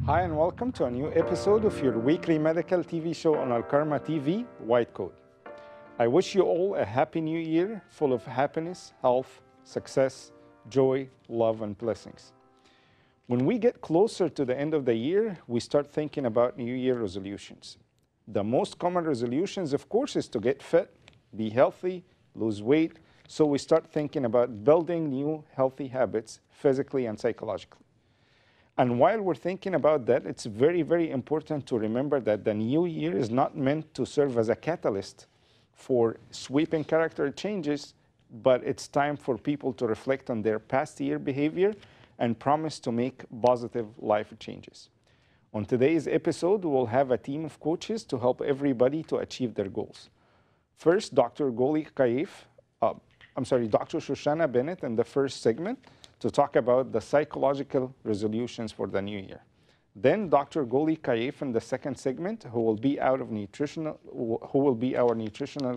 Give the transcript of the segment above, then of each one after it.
Hi and welcome to a new episode of your weekly medical TV show on الكرمة TV, White Coat. I wish you all a happy new year full of happiness, health, success, joy, love, and blessings. When we get closer to the end of the year, we start thinking about New Year resolutions. The most common resolutions, of course, is to get fit, be healthy, lose weight. So we start thinking about building new healthy habits physically and psychologically. And while we're thinking about that, it's very, very important to remember that the new year is not meant to serve as a catalyst for sweeping character changes, but it's time for people to reflect on their past year behavior and promise to make positive life changes. On today's episode, we'll have a team of coaches to help everybody to achieve their goals. First, Dr. Golie Khayef, Dr. Shoshanna Bennett in the first segment to talk about the psychological resolutions for the new year. Then Dr. Golie Khayef in the second segment, who will be our nutritional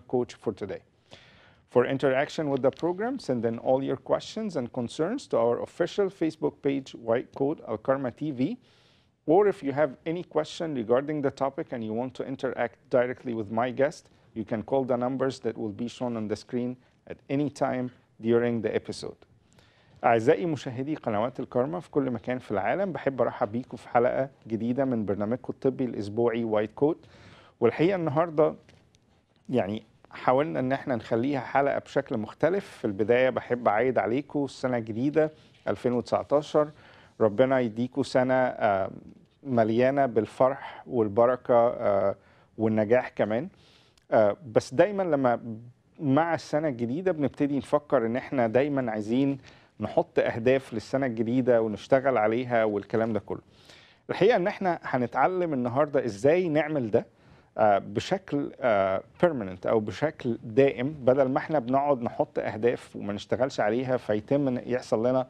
coach for today. For interaction with the program, send in all your questions and concerns to our official Facebook page, White Coat Alkarma TV. Or if you have any question regarding the topic and you want to interact directly with my guest, you can call the numbers that will be shown on the screen at any time during the episode. أعزائي مشاهدي قنوات الكرمة في كل مكان في العالم، بحب أرحب بيكم في حلقة جديدة من برنامجكم الطبي الأسبوعي وايت كوت. والحقيقة النهاردة يعني حاولنا إن احنا نخليها حلقة بشكل مختلف. في البداية بحب أعيد عليكم السنة الجديدة 2019. ربنا يديكم سنة مليانة بالفرح والبركة والنجاح كمان. بس دايما لما مع السنة الجديدة بنبتدي نفكر إن احنا دايما عايزين نحط أهداف للسنة الجديدة ونشتغل عليها والكلام ده كله. الحقيقة إن احنا هنتعلم النهاردة إزاي نعمل ده بشكل permanent أو بشكل دائم، بدل ما احنا بنقعد نحط أهداف وما نشتغلش عليها فيتم يحصل لنا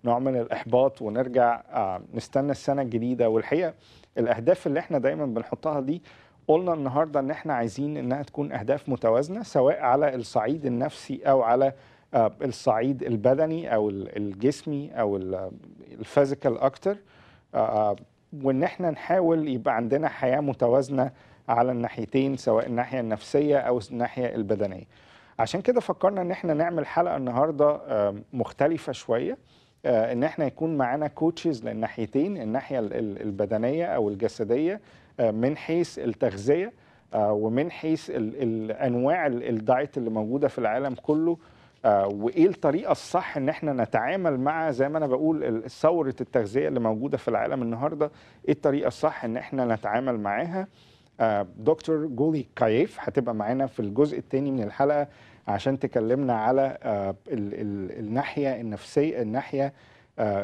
نوع من الإحباط ونرجع نستنى السنة الجديدة. والحقيقة الأهداف اللي احنا دايما بنحطها دي قلنا النهاردة إن احنا عايزين إنها تكون أهداف متوازنة، سواء على الصعيد النفسي أو على الصعيد البدني أو الجسمي أو الفيزيكال أكتر، وإن احنا نحاول يبقى عندنا حياة متوازنة على الناحيتين، سواء الناحية النفسية أو الناحية البدنية. عشان كده فكرنا إن احنا نعمل حلقة النهاردة مختلفة شوية، إن احنا يكون معانا كوتشز للناحيتين، الناحية البدنية أو الجسدية من حيث التغذية ومن حيث الأنواع الدايت اللي موجودة في العالم كله، وإيه الطريقة الصح إن احنا نتعامل مع، زي ما أنا بقول، ثورة التغذية اللي موجودة في العالم النهاردة، إيه الطريقة الصح إن احنا نتعامل معاها. دكتور جولي خايف هتبقى معانا في الجزء الثاني من الحلقة عشان تكلمنا على الناحية النفسية،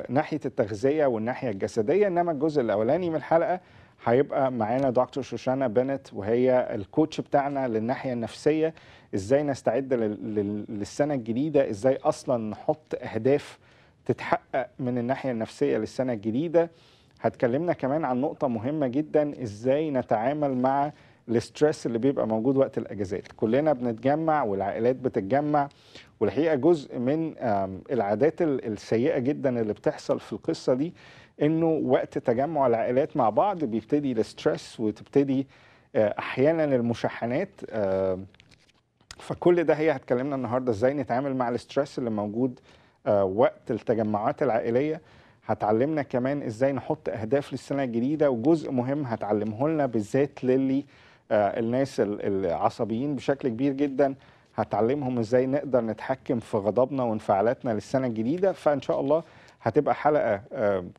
ناحية التغذية والناحية الجسدية. إنما الجزء الأولاني من الحلقة هيبقى معانا دكتور شوشانا بنت، وهي الكوتش بتاعنا للناحية النفسية، ازاي نستعد للسنة الجديدة، ازاي اصلا نحط اهداف تتحقق من الناحية النفسية للسنة الجديدة. هتكلمنا كمان عن نقطة مهمة جدا، ازاي نتعامل مع الاسترس اللي بيبقى موجود وقت الاجازات. كلنا بنتجمع والعائلات بتتجمع، والحقيقة جزء من العادات السيئة جدا اللي بتحصل في القصة دي انه وقت تجمع العائلات مع بعض بيبتدي الاسترس وتبتدي احيانا المشاحنات. فكل ده هي هتكلمنا النهارده ازاي نتعامل مع الاسترس اللي موجود وقت التجمعات العائليه. هتعلمنا كمان ازاي نحط اهداف للسنه الجديده، وجزء مهم هتعلمه لنا بالذات للي الناس العصبيين بشكل كبير جدا، هتعلمهم ازاي نقدر نتحكم في غضبنا وانفعالاتنا للسنه الجديده. فان شاء الله هتبقى حلقه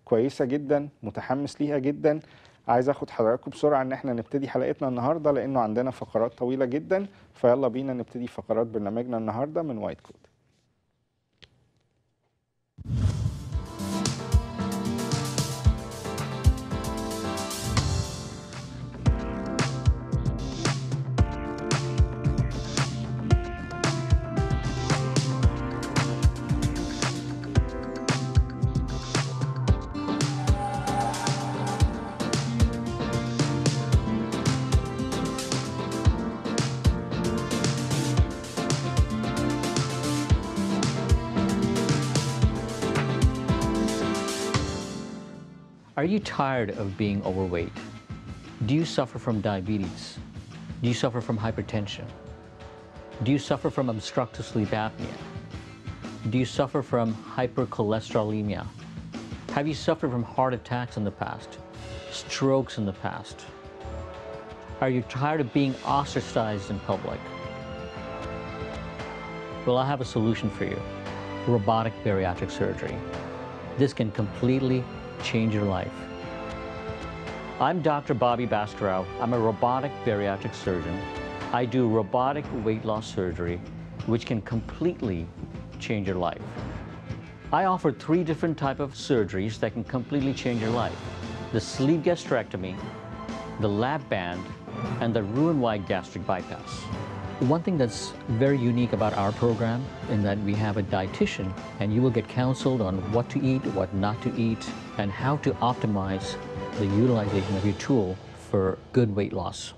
كويسه جدا، متحمس ليها جدا. عايز اخد حضراتكم بسرعه ان احنا نبتدي حلقتنا النهارده لانه عندنا فقرات طويله جدا. فيلا بينا نبتدي فقرات برنامجنا النهارده من وايت كوت. Are you tired of being overweight? Do you suffer from diabetes? Do you suffer from hypertension? Do you suffer from obstructive sleep apnea? Do you suffer from hypercholesterolemia? Have you suffered from heart attacks in the past? Strokes in the past? Are you tired of being ostracized in public? Well, I have a solution for you. Robotic bariatric surgery. This can completely change your life. I'm Dr. Bobby Baskerov. I'm a robotic bariatric surgeon. I do robotic weight loss surgery, which can completely change your life. I offer 3 different types of surgeries that can completely change your life. The sleeve gastrectomy, the lap band, and the Roux-en-Y gastric bypass. One thing that's very unique about our program is that we have a dietitian, and you will get counseled on what to eat, what not to eat, and how to optimize the utilization of your tool for good weight loss.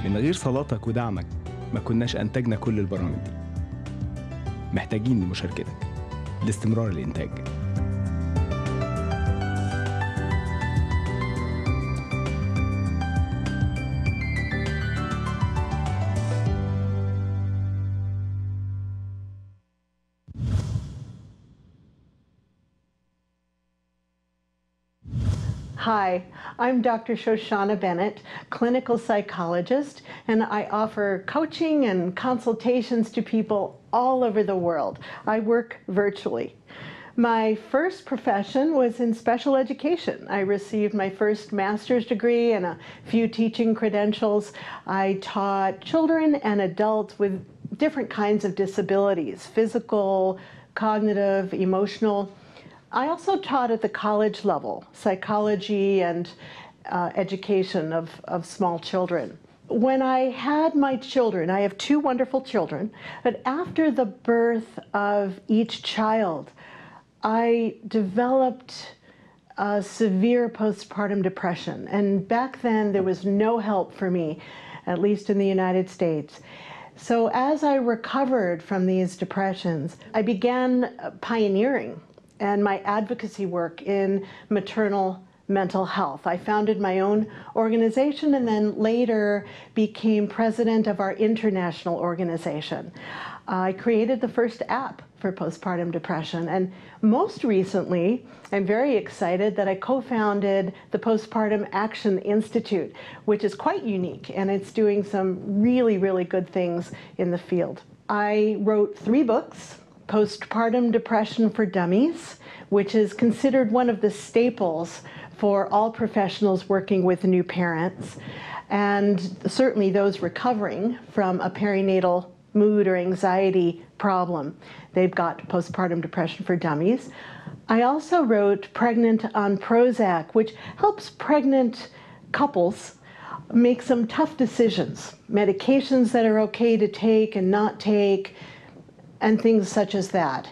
من غير صلاتك ودعمك ما كناش أنتجنا كل البرامج دي. محتاجين لمشاركتك لاستمرار الإنتاج. Hi, I'm Dr. Shoshanna Bennett, clinical psychologist, and I offer coaching and consultations to people all over the world. I work virtually. My first profession was in special education. I received my first master's degree and a few teaching credentials. I taught children and adults with different kinds of disabilities, physical, cognitive, emotional. I also taught at the college level, psychology and education of small children. When I had my children, I have 2 wonderful children, but after the birth of each child, I developed a severe postpartum depression. And back then, there was no help for me, at least in the United States. So as I recovered from these depressions, I began pioneering and my advocacy work in maternal mental health. I founded my own organization and then later became president of our international organization. I created the first app for postpartum depression, and most recently, I'm very excited that I co-founded the Postpartum Action Institute, which is quite unique, and it's doing some really, really good things in the field. I wrote 3 books. Postpartum Depression for Dummies, which is considered one of the staples for all professionals working with new parents, and certainly those recovering from a perinatal mood or anxiety problem. They've got Postpartum Depression for Dummies. I also wrote Pregnant on Prozac, which helps pregnant couples make some tough decisions, medications that are okay to take and not take, and things such as that.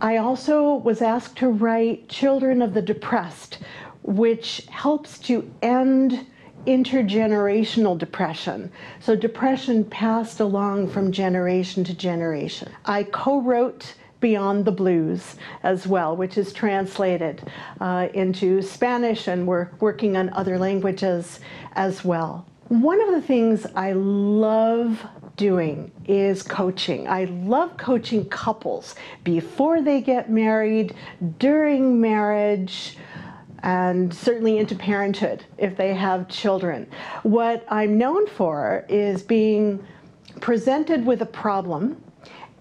I also was asked to write Children of the Depressed, which helps to end intergenerational depression. So depression passed along from generation to generation. I co-wrote Beyond the Blues as well, which is translated into Spanish, and we're working on other languages as well. One of the things I love doing is coaching. I love coaching couples before they get married, during marriage, and certainly into parenthood if they have children. What I'm known for is being presented with a problem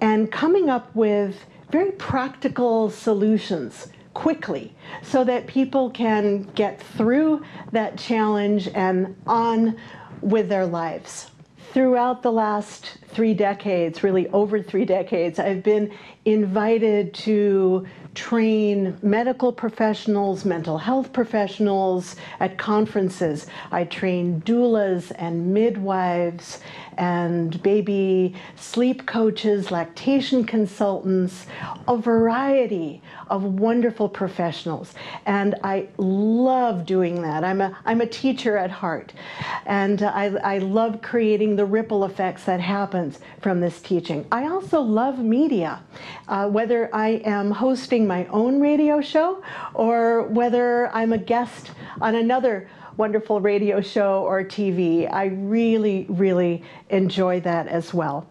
and coming up with very practical solutions quickly so that people can get through that challenge and on with their lives. throughout the last 3 decades, really over 3 decades, I've been invited to train medical professionals, mental health professionals at conferences. I train doulas and midwives and baby sleep coaches, lactation consultants, a variety of wonderful professionals. And I love doing that. I'm a teacher at heart. And I love creating the ripple effects that happens from this teaching. I also love media, whether I am hosting my own radio show or whether I'm a guest on another wonderful radio show or TV. I really, really enjoy that as well.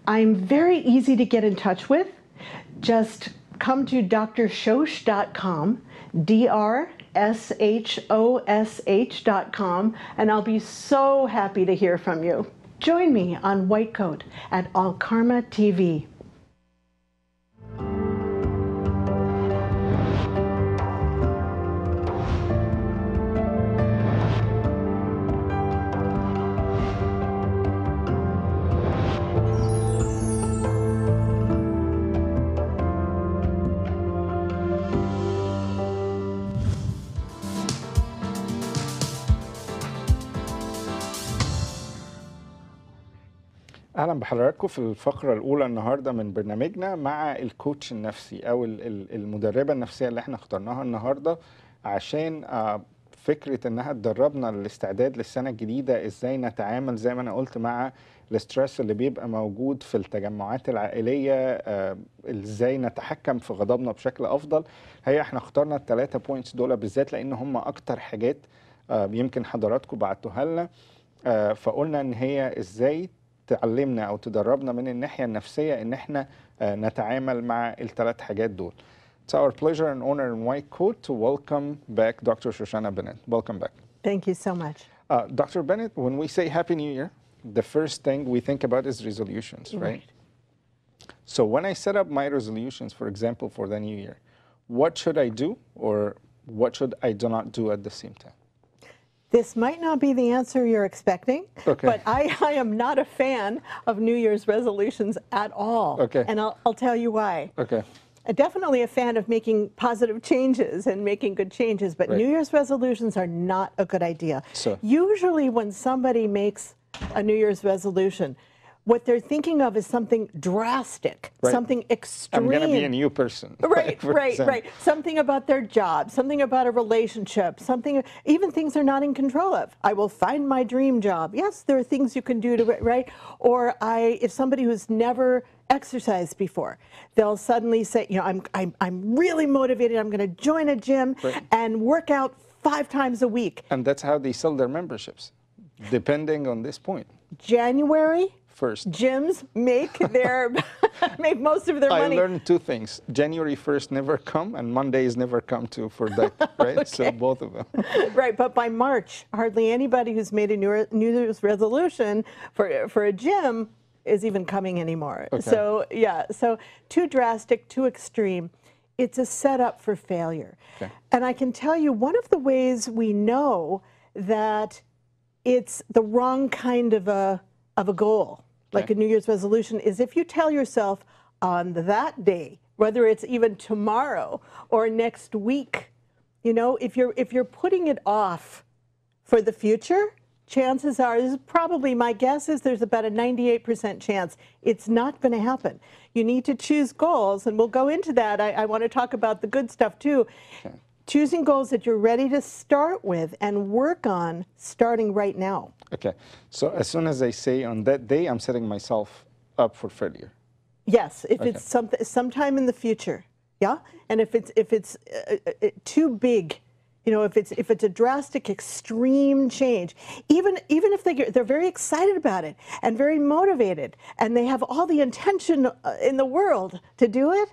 I'm very easy to get in touch with. Just come to drshosh.com, DrShosh.com, and I'll be so happy to hear from you. Join me on White Coat at Alkarma TV. اهلا بحضراتكم في الفقره الاولى النهارده من برنامجنا مع الكوتش النفسي او المدربه النفسيه اللي احنا اخترناها النهارده عشان فكره انها تدربنا للاستعداد للسنه الجديده، ازاي نتعامل زي ما انا قلت مع الاسترس اللي بيبقى موجود في التجمعات العائليه، ازاي نتحكم في غضبنا بشكل افضل. هي احنا اخترنا ال3 بوينتس دول بالذات لان هم اكتر حاجات يمكن حضراتكم بعتوها لنا، فقلنا ان هي ازاي تعلمنا او تدربنا من الناحيه النفسيه ان احنا نتعامل مع ال3 حاجات دول. It's our pleasure and honor in White Coat to welcome back Dr. Shoshanna Bennett. Welcome back. Thank you so much. Dr. Bennett, when we say Happy New Year, the first thing we think about is resolutions, right? So when I set up my resolutions, for example, for the new year, what should I do or what should I do not do at the same time? This might not be the answer you're expecting, but I am not a fan of New Year's resolutions at all. And I'll tell you why. Definitely a fan of making positive changes and making good changes, but New Year's resolutions are not a good idea. Usually when somebody makes a New Year's resolution, what they're thinking of is something drastic, something extreme. I'm going to be a new person. Right. Something about their job, something about a relationship, something, even things they're not in control of. I will find my dream job. Yes, there are things you can do to, right? Or if somebody who's never exercised before, they'll suddenly say, you know, I'm really motivated. I'm going to join a gym and work out 5 times a week. And that's how they sell their memberships, depending on this point. January 1st. Gyms make make most of their money. I learned 2 things. January 1st never come and Mondays never come too for that, right? So both of them. Right, but by March, hardly anybody who's made a New Year's resolution for a gym is even coming anymore. So yeah, so too drastic, too extreme. It's a setup for failure. And I can tell you one of the ways we know that it's the wrong kind of a goal, like a New Year's resolution, is if you tell yourself on that day, whether it's even tomorrow or next week, you know, if you're putting it off for the future, chances are, this is probably my guess is there's about a 98% chance it's not going to happen. You need to choose goals, and we'll go into that. I want to talk about the good stuff too. Choosing goals that you're ready to start with and work on starting right now. So as soon as I say on that day, I'm setting myself up for failure. Yes, if it's sometime in the future, and if it's too big, you know, if it's a drastic, extreme change, even if they're very excited about it and very motivated and they have all the intention in the world to do it,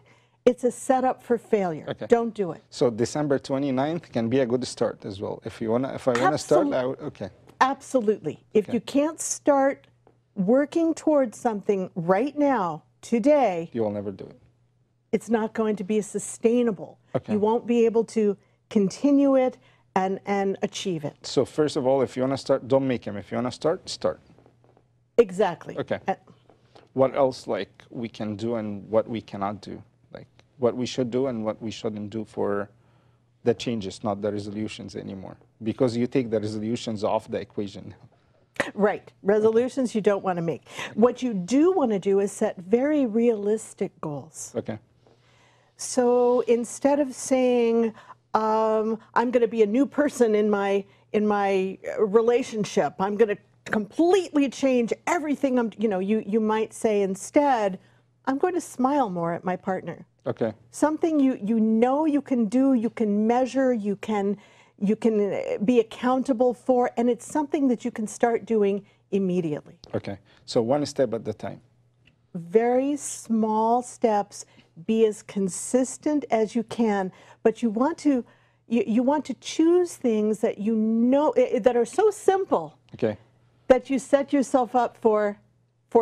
it's a setup for failure. Don't do it. So December 29th can be a good start as well. If I wanna start, Absolutely. If you can't start working towards something right now, today, you will never do it. It's not going to be sustainable. You won't be able to continue it and achieve it. So first of all, if you want to start, don't make him. If you want to start, start. Exactly. Okay. What else like we can do and what we cannot do? Like what we should do and what we shouldn't do for the changes, not the resolutions anymore. Because you take the resolutions off the equation. Right. Resolutions you don't want to make. What you do want to do is set very realistic goals. Okay. So instead of saying, I'm going to be a new person in my relationship, I'm going to completely change everything. You might say instead, I'm going to smile more at my partner. Okay. Something you know you can do, you can measure, you can be accountable for, and it's something that you can start doing immediately. Okay. So one step at a time. Very small steps. Be as consistent as you can, but you want to choose things that you know that are so simple. Okay. That you set yourself up for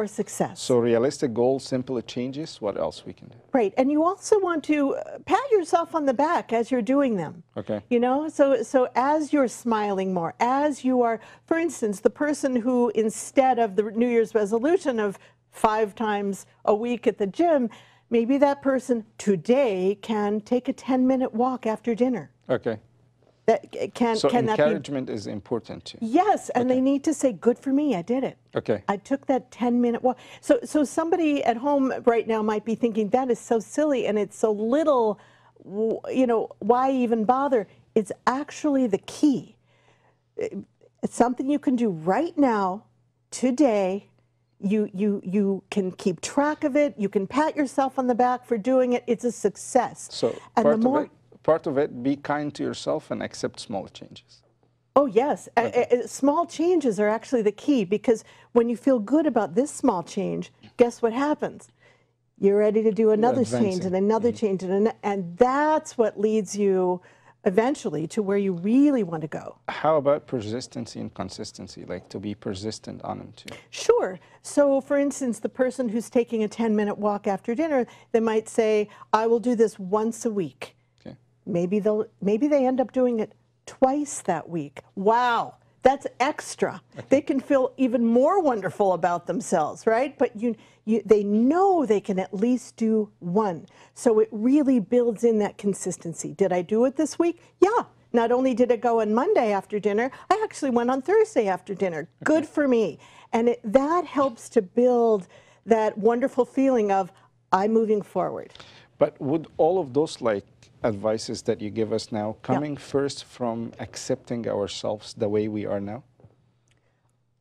success. So realistic goals, simple changes. What else we can do? Right, and you also want to pat yourself on the back as you're doing them. Okay. You know, so as you're smiling more, as you are, for instance, the person who instead of the New Year's resolution of 5 times a week at the gym, maybe that person today can take a 10-minute walk after dinner. Okay. That So can encouragement is important too. Yes, and they need to say, good for me, I did it. Okay. I took that 10-minute walk. So somebody at home right now might be thinking, that is so silly and it's so little, why even bother? It's actually the key. It's something you can do right now, today. You can keep track of it. You can pat yourself on the back for doing it. It's a success. So and part of it, be kind to yourself and accept small changes. Oh, yes. Okay. Small changes are actually the key, because when you feel good about this small change, guess what happens? You're ready to do another change and another change, and that's what leads you eventually to where you really want to go. How about persistency and consistency, like to be persistent on them too? Sure. So for instance, the person who's taking a 10-minute walk after dinner, they might say, I will do this once a week. Okay. Maybe they end up doing it twice that week. Wow, that's extra. Okay. They can feel even more wonderful about themselves, right? But they know they can at least do one. So it really builds in that consistency. Did I do it this week? Yeah. Not only did it go on Monday after dinner, I actually went on Thursday after dinner. Okay. Good for me. And that helps to build that wonderful feeling of I'm moving forward. But would all of those advices that you give us now coming first from accepting ourselves the way we are now?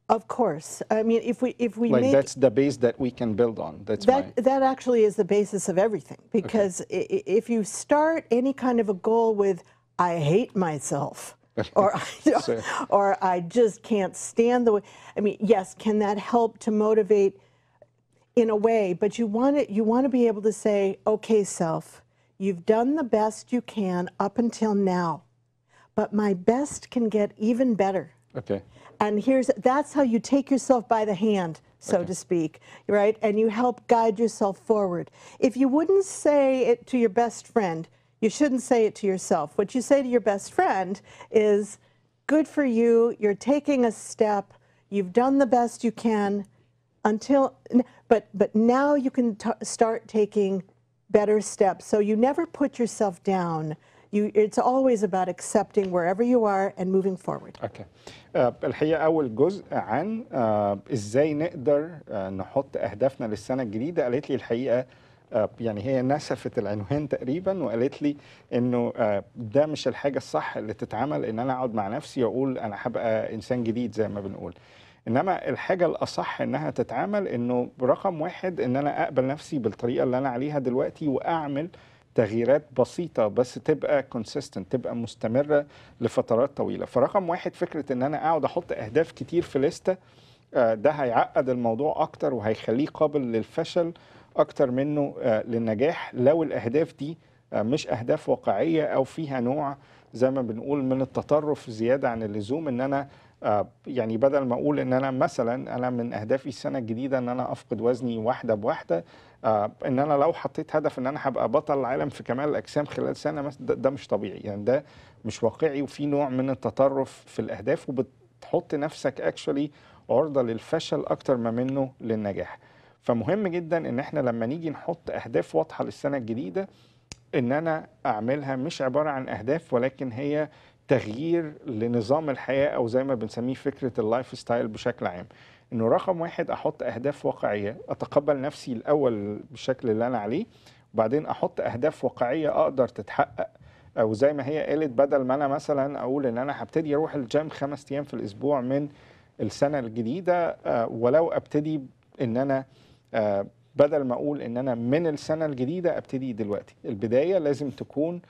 Of course. I mean, if we make, that's the base that we can build on. That actually is the basis of everything, because if you start any kind of a goal with I hate myself or I just can't stand the way, I mean, yes, can that help to motivate in a way, but you want to be able to say, okay, self, you've done the best you can up until now, but my best can get even better. Okay. And that's how you take yourself by the hand, so to speak, right? And you help guide yourself forward. If you wouldn't say it to your best friend, you shouldn't say it to yourself. What you say to your best friend is, good for you, you're taking a step, you've done the best you can, but now you can start taking better steps. So you never put yourself down. It's always about accepting wherever you are and moving forward. Okay. الحقيقة أول جزء عن إزاي نقدر نحط أهدافنا للسنة الجديدة. قالت لي الحقيقة يعني هي نسفت العنوان تقريبا وقالت لي إنه ده مش الحاجة الصح اللي تتعمل، إن أنا أقعد مع نفسي وأقول أنا هبقى إنسان جديد زي ما بنقول. إنما الحاجة الأصح إنها تتعمل إنه رقم واحد إن أنا أقبل نفسي بالطريقة اللي أنا عليها دلوقتي وأعمل تغييرات بسيطة بس تبقى consistent، تبقى مستمرة لفترات طويلة. فرقم واحد فكرة إن أنا أقعد أحط أهداف كتير في لستة، ده هيعقد الموضوع أكتر وهيخليه قابل للفشل أكتر منه للنجاح لو الأهداف دي مش أهداف واقعية أو فيها نوع زي ما بنقول من التطرف زيادة عن اللزوم. إن أنا يعني بدل ما أقول إن أنا مثلا أنا من أهدافي السنة الجديدة إن أنا أفقد وزني واحدة بواحدة، إن أنا لو حطيت هدف إن أنا هبقى بطل العالم في كمال الأجسام خلال سنة، ده مش طبيعي، يعني ده مش واقعي وفي نوع من التطرف في الأهداف، بتحط نفسك اكشولي عرضة للفشل اكتر ما منه للنجاح. فمهم جدا ان احنا لما نيجي نحط اهداف واضحة للسنة الجديدة ان انا اعملها مش عبارة عن اهداف، ولكن هي تغيير لنظام الحياة، او زي ما بنسميه فكرة اللايف ستايل بشكل عام. انه رقم واحد احط اهداف واقعية، اتقبل نفسي الاول بالشكل اللي انا عليه، وبعدين احط اهداف واقعية اقدر تتحقق. او زي ما هي قالت، بدل ما انا مثلا اقول ان انا هبتدي اروح الجيم 5 ايام في الاسبوع من السنة الجديدة، ولو ابتدي ان انا بدل ما اقول ان انا من السنة الجديدة ابتدي دلوقتي. البداية لازم تكون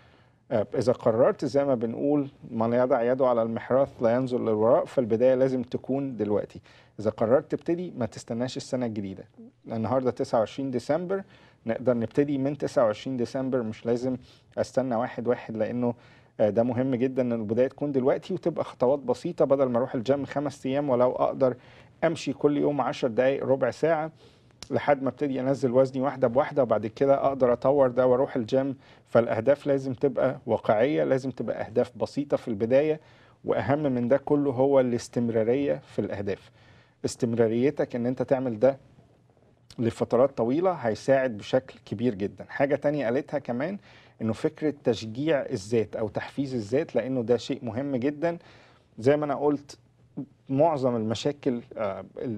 إذا قررت زي ما بنقول من يضع يده على المحراث لا ينظر للوراء، فالبداية لازم تكون دلوقتي. إذا قررت تبتدي ما تستناش السنة الجديدة. النهاردة 29 ديسمبر، نقدر نبتدي من 29 ديسمبر، مش لازم أستنى 1/1، لأنه ده مهم جدا إن البداية تكون دلوقتي وتبقى خطوات بسيطة. بدل ما أروح الجيم 5 أيام، ولو أقدر أمشي كل يوم 10 دقايق ربع ساعة لحد ما ابتدي انزل وزني واحده بواحده، وبعد كده اقدر اطور ده واروح الجيم. فالاهداف لازم تبقى واقعيه، لازم تبقى اهداف بسيطه في البدايه، واهم من ده كله هو الاستمراريه في الاهداف. استمراريتك ان انت تعمل ده لفترات طويله هيساعد بشكل كبير جدا. حاجه تانية قالتها كمان، انه فكره تشجيع الذات او تحفيز الذات، لانه ده شيء مهم جدا. زي ما انا قلت، معظم المشاكل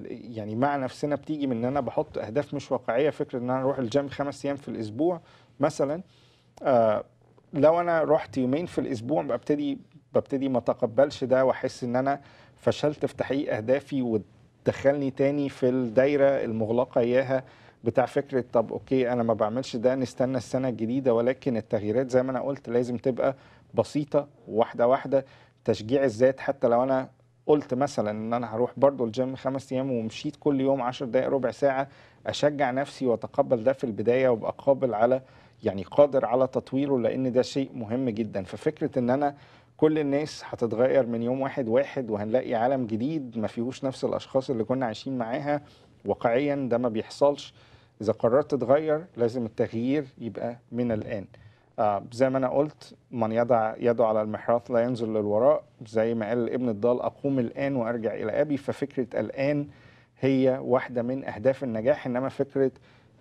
يعني مع نفسنا بتيجي من ان انا بحط اهداف مش واقعيه. فكره ان انا اروح الجيم 5 ايام في الاسبوع مثلا، لو انا رحت يومين في الاسبوع ببتدي ما اتقبلش ده، واحس ان انا فشلت في تحقيق اهدافي، وتدخلني تاني في الدايره المغلقه اياها بتاع فكره طب اوكي انا ما بعملش ده، نستنى السنه الجديده. ولكن التغييرات زي ما انا قلت لازم تبقى بسيطه واحده واحده. تشجيع الذات، حتى لو انا قلت مثلا ان انا هروح برضو الجيم 5 ايام ومشيت كل يوم 10 دقائق ربع ساعة، اشجع نفسي واتقبل ده في البداية، وابقى قابل على قادر على تطويره، لان ده شيء مهم جدا. ففكرة ان انا كل الناس هتتغير من يوم 1/1 وهنلاقي عالم جديد ما فيهوش نفس الاشخاص اللي كنا عايشين معاها، واقعيا ده ما بيحصلش. اذا قررت تتغير لازم التغيير يبقى من الان. زي ما أنا قلت، من يضع يده على المحراث لا ينظر للوراء. زي ما قال ابن الضال، أقوم الآن وأرجع إلى أبي. ففكرة الآن هي واحدة من أهداف النجاح، إنما فكرة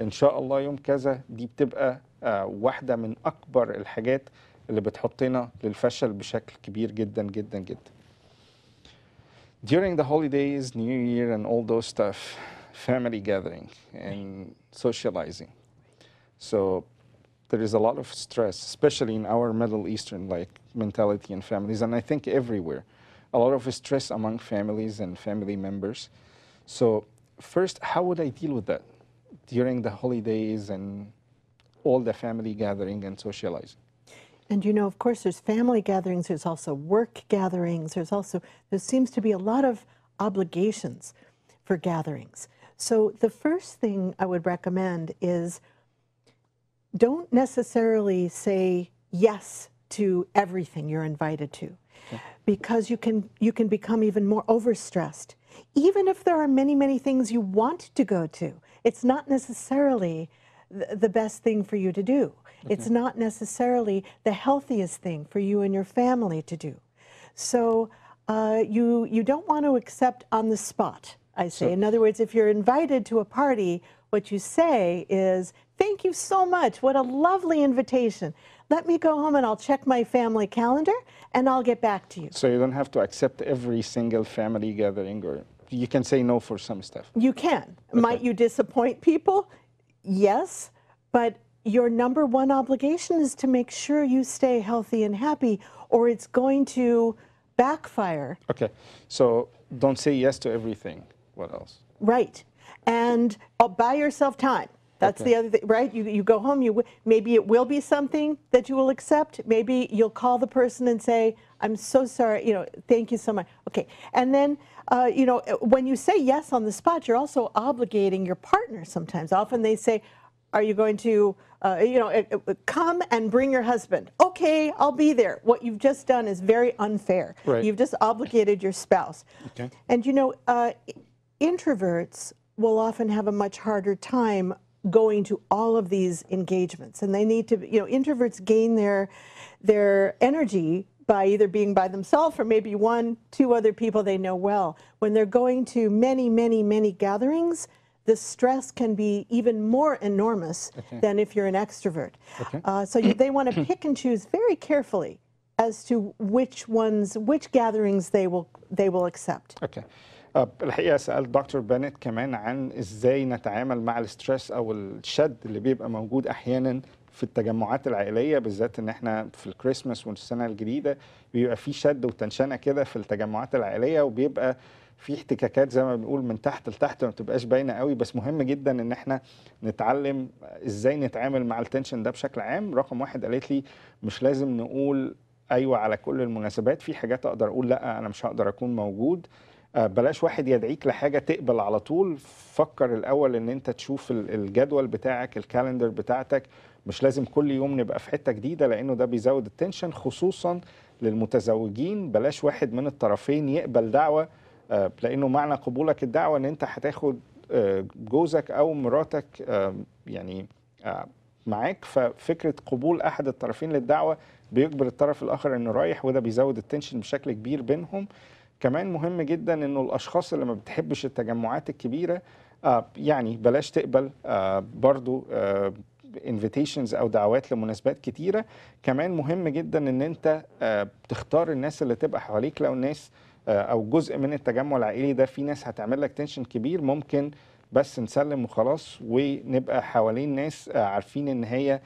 إن شاء الله يوم كذا دي بتبقى واحدة من أكبر الحاجات اللي بتحطنا للفشل بشكل كبير جدا جدا جدا. During the holidays, New Year and all those stuff, family gathering and socializing. So there is a lot of stress, especially in our Middle Eastern mentality and families, and I think everywhere, a lot of stress among families and family members. So first, how would I deal with that during the holidays and all the family gathering and socializing? And you know, of course, there's family gatherings, there's also work gatherings, there seems to be a lot of obligations for gatherings. So the first thing I would recommend is don't necessarily say yes to everything you're invited to, because you can become even more overstressed. Even if there are many things you want to go to, it's not necessarily the best thing for you to do. It's not necessarily the healthiest thing for you and your family to do. So you don't want to accept on the spot, I say. In other words, if you're invited to a party, what you say is, thank you so much, what a lovely invitation. Let me go home and I'll check my family calendar and I'll get back to you. So you don't have to accept every single family gathering, or you can say no for some stuff. You can. Might you disappoint people? Yes, but your #1 obligation is to make sure you stay healthy and happy, or it's going to backfire. Okay, so don't say yes to everything. What else? Right, and buy yourself time. That's the other thing, right? You go home, maybe it will be something that you will accept. Maybe you'll call the person and say, I'm so sorry, thank you so much. Okay, and then, when you say yes on the spot, you're also obligating your partner sometimes. Often they say, are you going to, come and bring your husband? Okay, I'll be there. What you've just done is very unfair. Right. You've just obligated your spouse. Okay. And introverts will often have a much harder time going to all of these engagements, and they need to, introverts gain their energy by either being by themselves or maybe 1, 2 other people they know well. When they're going to many gatherings, the stress can be even more enormous than if you're an extrovert. So they want to pick and choose very carefully as to which gatherings they will accept. الحقيقة سألت دكتور بنت كمان عن ازاي نتعامل مع الاسترس او الشد اللي بيبقى موجود احيانا في التجمعات العائلية، بالذات ان احنا في الكريسماس والسنة الجديدة بيبقى في شد وتنشنة كده في التجمعات العائلية، وبيبقى في احتكاكات زي ما بنقول من تحت لتحت ما بتبقاش باينة قوي، بس مهم جدا ان احنا نتعلم ازاي نتعامل مع التنشن ده بشكل عام. رقم 1 قالت لي مش لازم نقول ايوه على كل المناسبات، في حاجات اقدر اقول لا انا مش هقدر اكون موجود. بلاش واحد يدعيك لحاجة تقبل على طول، فكر الأول إن أنت تشوف الجدول بتاعك، الكالندر بتاعتك، مش لازم كل يوم نبقى في حتة جديدة لأنه ده بيزود التنشن خصوصا للمتزوجين. بلاش واحد من الطرفين يقبل دعوة، لأنه معنى قبولك الدعوة إن أنت هتاخد جوزك أو مراتك يعني معاك، ففكرة قبول أحد الطرفين للدعوة بيجبر الطرف الآخر إنه رايح، وده بيزود التنشن بشكل كبير بينهم. كمان مهم جدا انه الاشخاص اللي ما بتحبش التجمعات الكبيره يعني بلاش تقبل برضو invitations او دعوات لمناسبات كتيره. كمان مهم جدا ان انت تختار الناس اللي تبقى حواليك، لو الناس او جزء من التجمع العائلي ده في ناس هتعمل لك تنشن كبير، ممكن بس نسلم وخلاص ونبقى حوالين ناس عارفين ان هي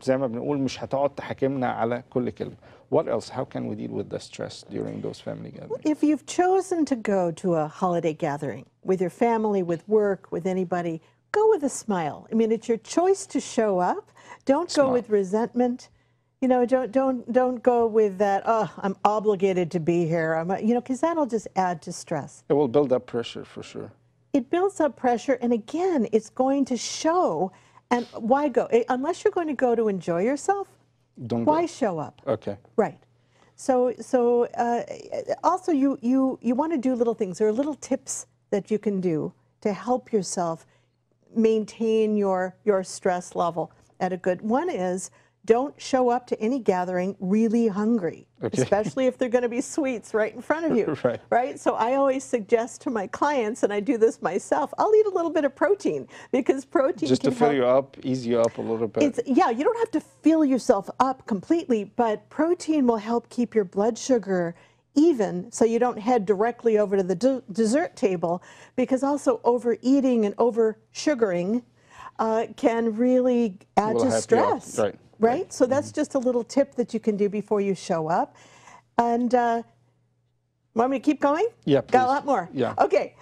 زي ما بنقول مش هتقعد تحاكمنا على كل كلمه. What else? How can we deal with the stress during those family gatherings? If you've chosen to go to a holiday gathering with your family, with work, with anybody, go with a smile. I mean, it's your choice to show up. Don't go with resentment. You know, don't go with that. Oh, I'm obligated to be here. Because that'll just add to stress. It will build up pressure for sure. It builds up pressure, and again, it's going to show. And why go? Unless you're going to go to enjoy yourself. Why show up? Okay. Right. So also you want to do little things. There are little tips that you can do to help yourself maintain your stress level at a good. One is don't show up to any gathering really hungry, especially if they're going to be sweets right in front of you. Right? So I always suggest to my clients, and I do this myself, I'll eat a little bit of protein because protein just to fill you up, ease you up a little bit. Yeah, you don't have to fill yourself up completely, but protein will help keep your blood sugar even so you don't head directly over to the dessert table, because also overeating and over sugaring can really add to stress. Right? So that's just a little tip that you can do before you show up. And want me to keep going? Yeah, please. Got a lot more? Yeah. Okay.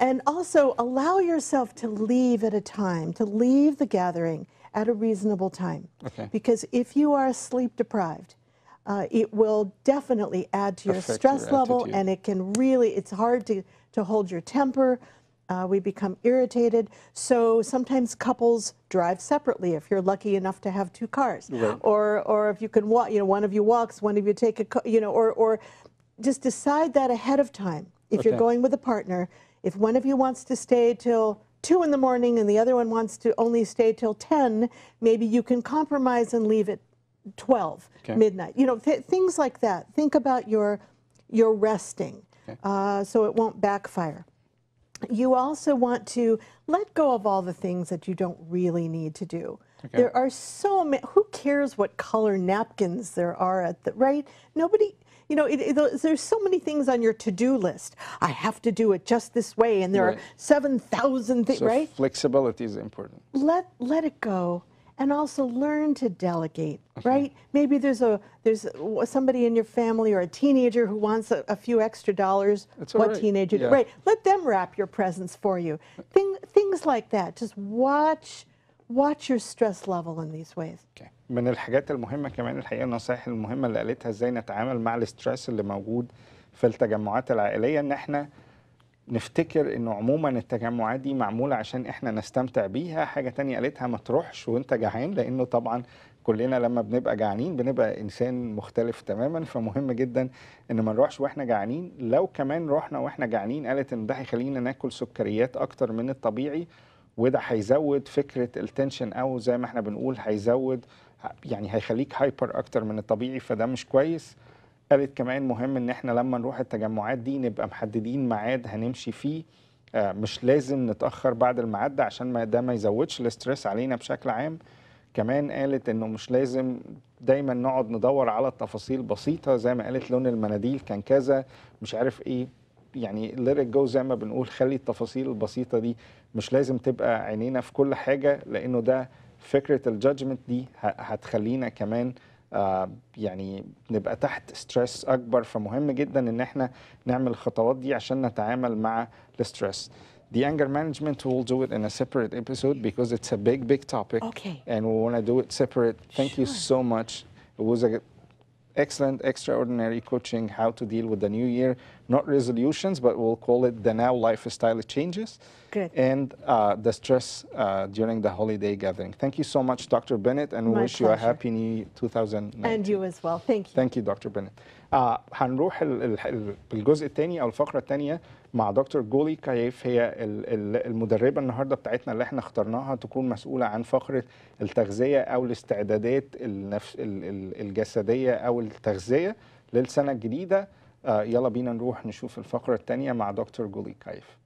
And also allow yourself to leave at a time, to leave the gathering at a reasonable time. Because if you are sleep deprived, it will definitely add to your stress level, and it can really, it's hard to hold your temper. We become irritated. So sometimes couples drive separately if you're lucky enough to have 2 cars. Or if you can walk, one of you walks, one of you take a, or just decide that ahead of time. If you're going with a partner, if one of you wants to stay till 2 in the morning and the other one wants to only stay till 10, maybe you can compromise and leave at 12, midnight. Things like that. Think about your resting so it won't backfire. You also want to let go of all the things that you don't really need to do. There are so many, who cares what color napkins there are at the, right? Nobody, there's so many things on your to-do list. I have to do it just this way, and there are 7,000 things, right? Flexibility is important. Let it go. And also learn to delegate, right? Maybe there's somebody in your family or a teenager who wants a few extra dollars. What teenager? Right. Let them wrap your presents for you. Things like that. Just watch your stress level in these ways. من الحاجات المهمة كمان الحقيقة النصائح المهمة اللي قالتها ازاي نتعامل مع الاسترس اللي موجود في التجمعات العائلية، ان احنا نفتكر انه عموما التجمعات دي معمولة عشان احنا نستمتع بيها. حاجة تانية قالتها ما تروحش وانت جعان، لانه طبعا كلنا لما بنبقى جعانين بنبقى انسان مختلف تماما، فمهم جدا ان ما نروحش واحنا جعانين. لو كمان رحنا واحنا جعانين قالت ان ده هيخلينا ناكل سكريات اكتر من الطبيعي، وده هيزود فكرة التنشن، او زي ما احنا بنقول هيزود يعني هيخليك هايبر اكتر من الطبيعي، فده مش كويس. قالت كمان مهم ان احنا لما نروح التجمعات دي نبقى محددين ميعاد هنمشي فيه، مش لازم نتأخر بعد الميعاد ده عشان ده ما يزودش الاسترس علينا بشكل عام. كمان قالت انه مش لازم دايما نقعد ندور على التفاصيل بسيطة، زي ما قالت لون المناديل كان كذا مش عارف ايه، يعني let it go زي ما بنقول، خلي التفاصيل البسيطة دي، مش لازم تبقى عينينا في كل حاجة، لانه ده فكرة الجادجمنت دي هتخلينا كمان يعني نبقى تحت ستريس اكبر. فمهم جدا ان احنا نعمل الخطوات دي عشان نتعامل مع الستريس. The anger management, we'll do it in a separate episode because it's a big topic. Okay. And we want to do it separate. Thank you so much. It was a excellent, extraordinary coaching, how to deal with the new year. Not resolutions, but we'll call it the now lifestyle changes. Good. And the stress during the holiday gathering. Thank you so much, Dr. Bennett, and we My wish you a pleasure. happy new year 2019. And you as well. Thank you. Thank you, Dr. Bennett. هنروح الجزء الثاني او الفقره الثانيه مع دكتور جولي كايف. هي المدربه النهارده بتاعتنا اللي احنا اخترناها تكون مسؤوله عن فقره التغذيه او الاستعدادات الجسديه او التغذيه للسنه الجديده. يلا بينا نروح نشوف الفقره الثانيه مع دكتور جولي كايف.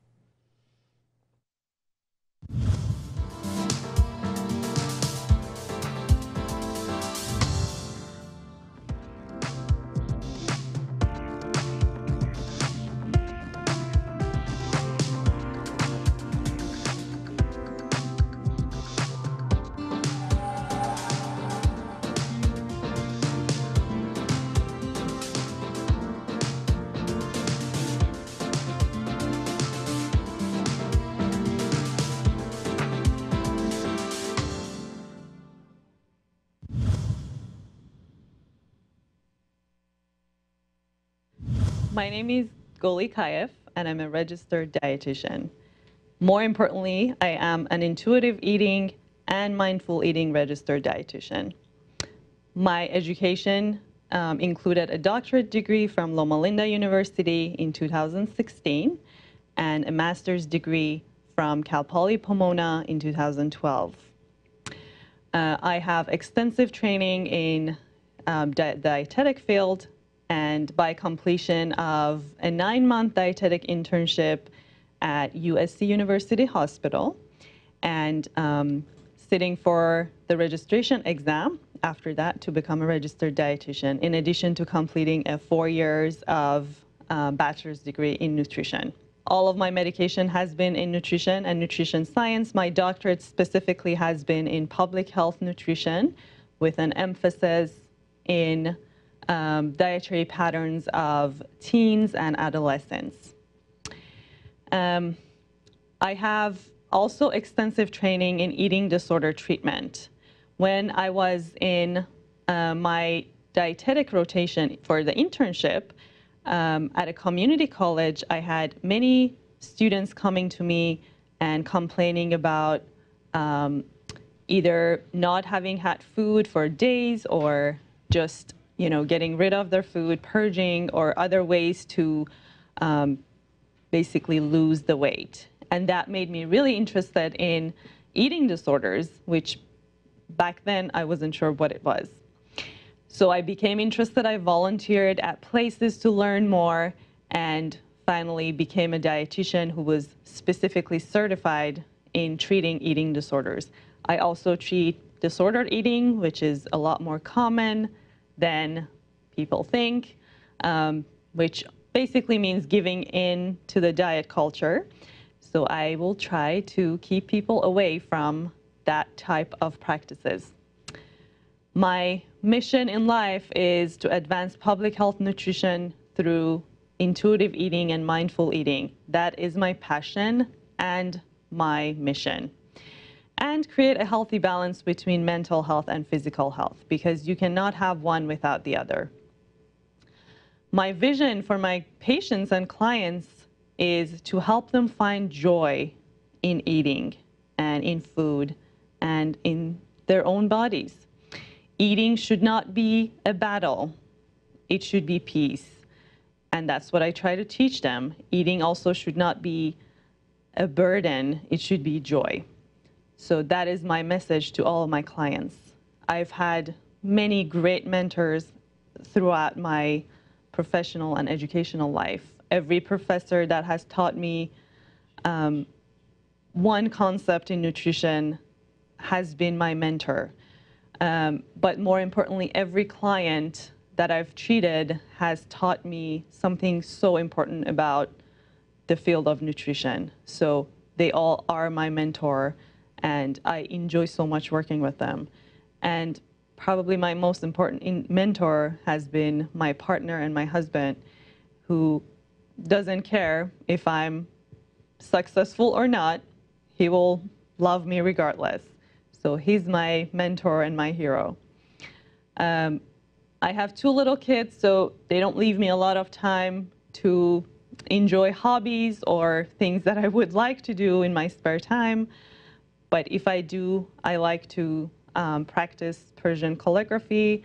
My name is Golie Khayef, and I'm a registered dietitian. More importantly, I am an intuitive eating and mindful eating registered dietitian. My education included a doctorate degree from Loma Linda University in 2016 and a master's degree from Cal Poly Pomona in 2012. I have extensive training in the dietetic field, and by completion of a 9-month dietetic internship at USC University Hospital and sitting for the registration exam after that to become a registered dietitian, in addition to completing a 4 years of bachelor's degree in nutrition. All of my medication has been in nutrition and nutrition science. My doctorate specifically has been in public health nutrition with an emphasis in dietary patterns of teens and adolescents. I have also extensive training in eating disorder treatment. When I was in my dietetic rotation for the internship at a community college, I had many students coming to me and complaining about either not having had food for days or just getting rid of their food, purging, or other ways to basically lose the weight. And that made me really interested in eating disorders, which back then I wasn't sure what it was. So I became interested. I volunteered at places to learn more and finally became a dietitian who was specifically certified in treating eating disorders. I also treat disordered eating, which is a lot more common than people think, which basically means giving in to the diet culture. So I will try to keep people away from that type of practices. My mission in life is to advance public health nutrition through intuitive eating and mindful eating. That is my passion and my mission. And create a healthy balance between mental health and physical health, because you cannot have one without the other. My vision for my patients and clients is to help them find joy in eating and in food and in their own bodies. Eating should not be a battle. It should be peace. And that's what I try to teach them. Eating also should not be a burden. It should be joy. So that is my message to all of my clients. I've had many great mentors throughout my professional and educational life. Every professor that has taught me one concept in nutrition has been my mentor. But more importantly, every client that I've treated has taught me something so important about the field of nutrition. So they all are my mentor, and I enjoy so much working with them. And probably my most important mentor has been my partner and my husband, who doesn't care if I'm successful or not. He will love me regardless. So he's my mentor and my hero. I have 2 little kids, so they don't leave me a lot of time to enjoy hobbies or things that I would like to do in my spare time. But if I do, I like to practice Persian calligraphy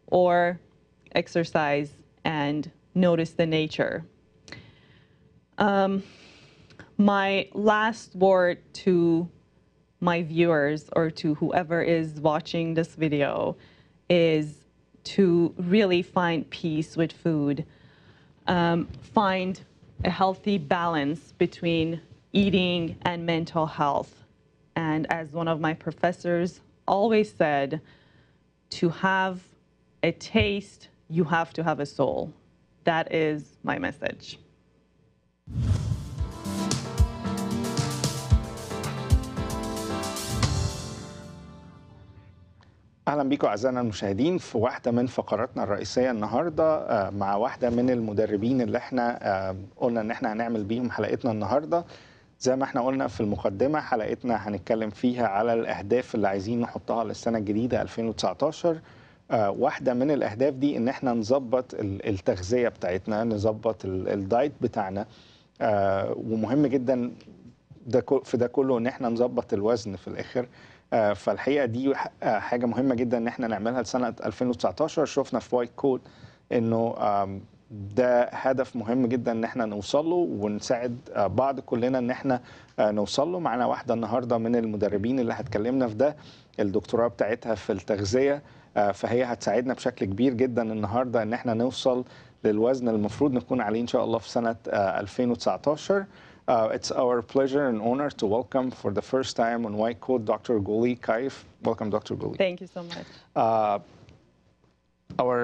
or exercise and notice the nature. My last word to my viewers or to whoever is watching this video is to really find peace with food. Find a healthy balance between eating and mental health. And as one of my professors always said, to have a taste, you have to have a soul. That is my message. اهلا بيكم اعزائنا المشاهدين في واحده من فقراتنا الرئيسيه النهارده مع واحده من المدربين اللي احنا قلنا ان احنا هنعمل بيهم حلقتنا النهارده. زي ما احنا قلنا في المقدمه، حلقتنا هنتكلم فيها على الاهداف اللي عايزين نحطها للسنه الجديده 2019. واحده من الاهداف دي ان احنا نظبط التغذيه بتاعتنا، نظبط الدايت بتاعنا، ومهم جدا في ده كله ان احنا نظبط الوزن في الاخر. فالحقيقه دي حاجه مهمه جدا ان احنا نعملها لسنه 2019. شفنا في وايت كوت انه ده هدف مهم جدا ان احنا نوصل له ونساعد بعض كلنا ان احنا نوصل له. معانا واحده النهارده من المدربين اللي هتكلمنا في ده، الدكتوراه بتاعتها في التغذيه، فهي هتساعدنا بشكل كبير جدا النهارده ان احنا نوصل للوزن المفروض نكون عليه ان شاء الله في سنه 2019. It's our pleasure and honor to welcome for the first time on White Coat Dr. Golie Khayef. Welcome, Dr. Golie. Thank you so much. Our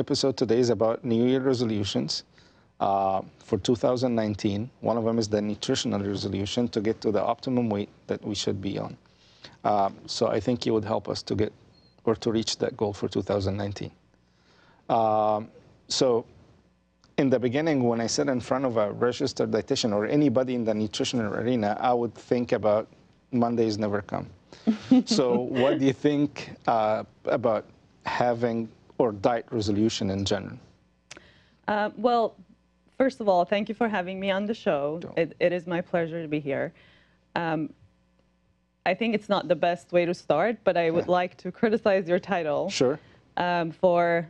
episode today is about New Year resolutions for 2019. One of them is the nutritional resolution to get to the optimum weight that we should be on. So I think you would help us to get or to reach that goal for 2019. So in the beginning, when I sit in front of a registered dietitian or anybody in the nutritional arena, I would think about Mondays never come. So what do you think about having or diet resolution in general? Well, first of all, thank you for having me on the show. It is my pleasure to be here. I think it's not the best way to start, but I would like to criticize your title. Sure. For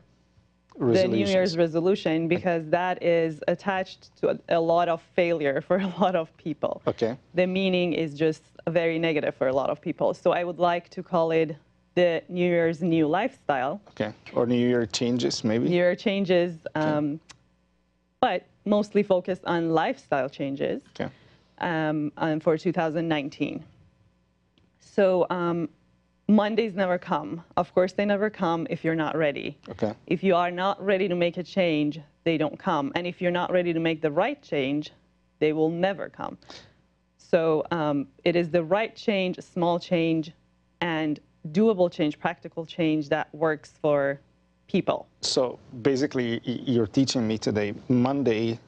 the New Year's resolution, because that is attached to a lot of failure for a lot of people. Okay. The meaning is just very negative for a lot of people. So I would like to call it the New Year's new lifestyle. Okay. Or New Year changes, maybe? New Year changes, but mostly focused on lifestyle changes. Okay. For 2019. So Mondays never come. Of course, they never come if you're not ready. Okay. If you are not ready to make a change, they don't come. And if you're not ready to make the right change, they will never come. So it is the right change, small change, and doable change, practical change that works for people. So basically, you're teaching me today, Monday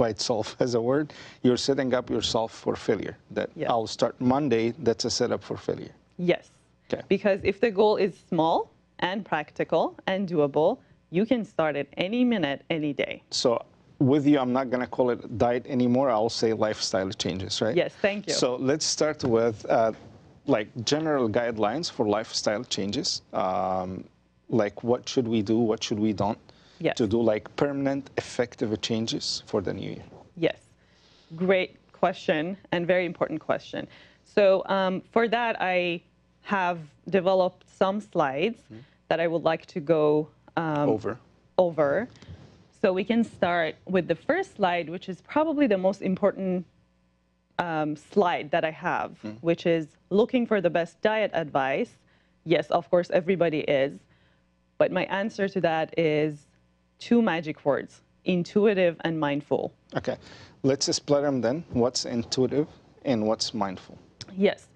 by itself as a word, you're setting up yourself for failure. That Yes. I'll start Monday, that's a setup for failure. Yes. Okay. Because if the goal is small and practical and doable, you can start it any minute, any day. So with you, I'm not going to call it diet anymore. I'll say lifestyle changes, right? Yes, thank you. So let's start with like general guidelines for lifestyle changes. Like what should we do, what should we don't Yes. to do like permanent, effective changes for the new year? Yes. Great question and very important question. So for that, I have developed some slides that I would like to go over. So So we can start with the first slide, which is probably the most important slide that I have, which is looking for the best diet advice. Yes, of course, everybody is. But my answer to that is two magic words: intuitive and mindful. Okay, let's split them then. What's intuitive and what's mindful? Yes.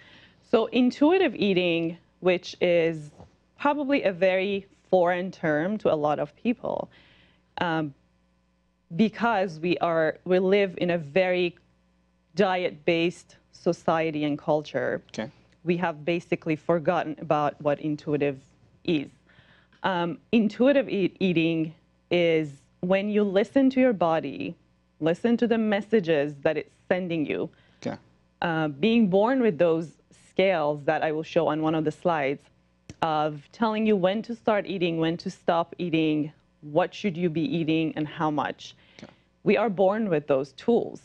So intuitive eating, which is probably a very foreign term to a lot of people, because we live in a very diet-based society and culture. Okay. We have basically forgotten about what intuitive is. Intuitive eating is when you listen to your body, listen to the messages that it's sending you. Okay. Being born with those scales that I will show on one of the slides of telling you when to start eating, when to stop eating, what should you be eating, and how much. Okay. We are born with those tools.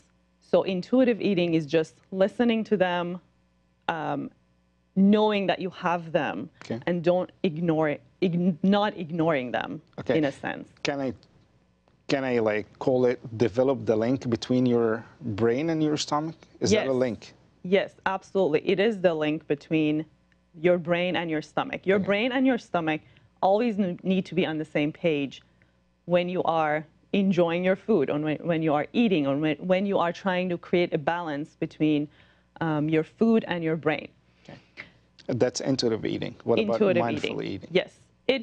So intuitive eating is just listening to them, knowing that you have them, Okay. and don't ignore it, not ignoring them, Okay. in a sense. Can I like call it develop the link between your brain and your stomach? Is that a Yes. link? Yes, absolutely. It is the link between your brain and your stomach. Your brain and your stomach always need to be on the same page when you are enjoying your food, or when you are eating, or when you are trying to create a balance between your food and your brain. Okay. That's intuitive eating. What Intuitive about mindful eating? Yes, it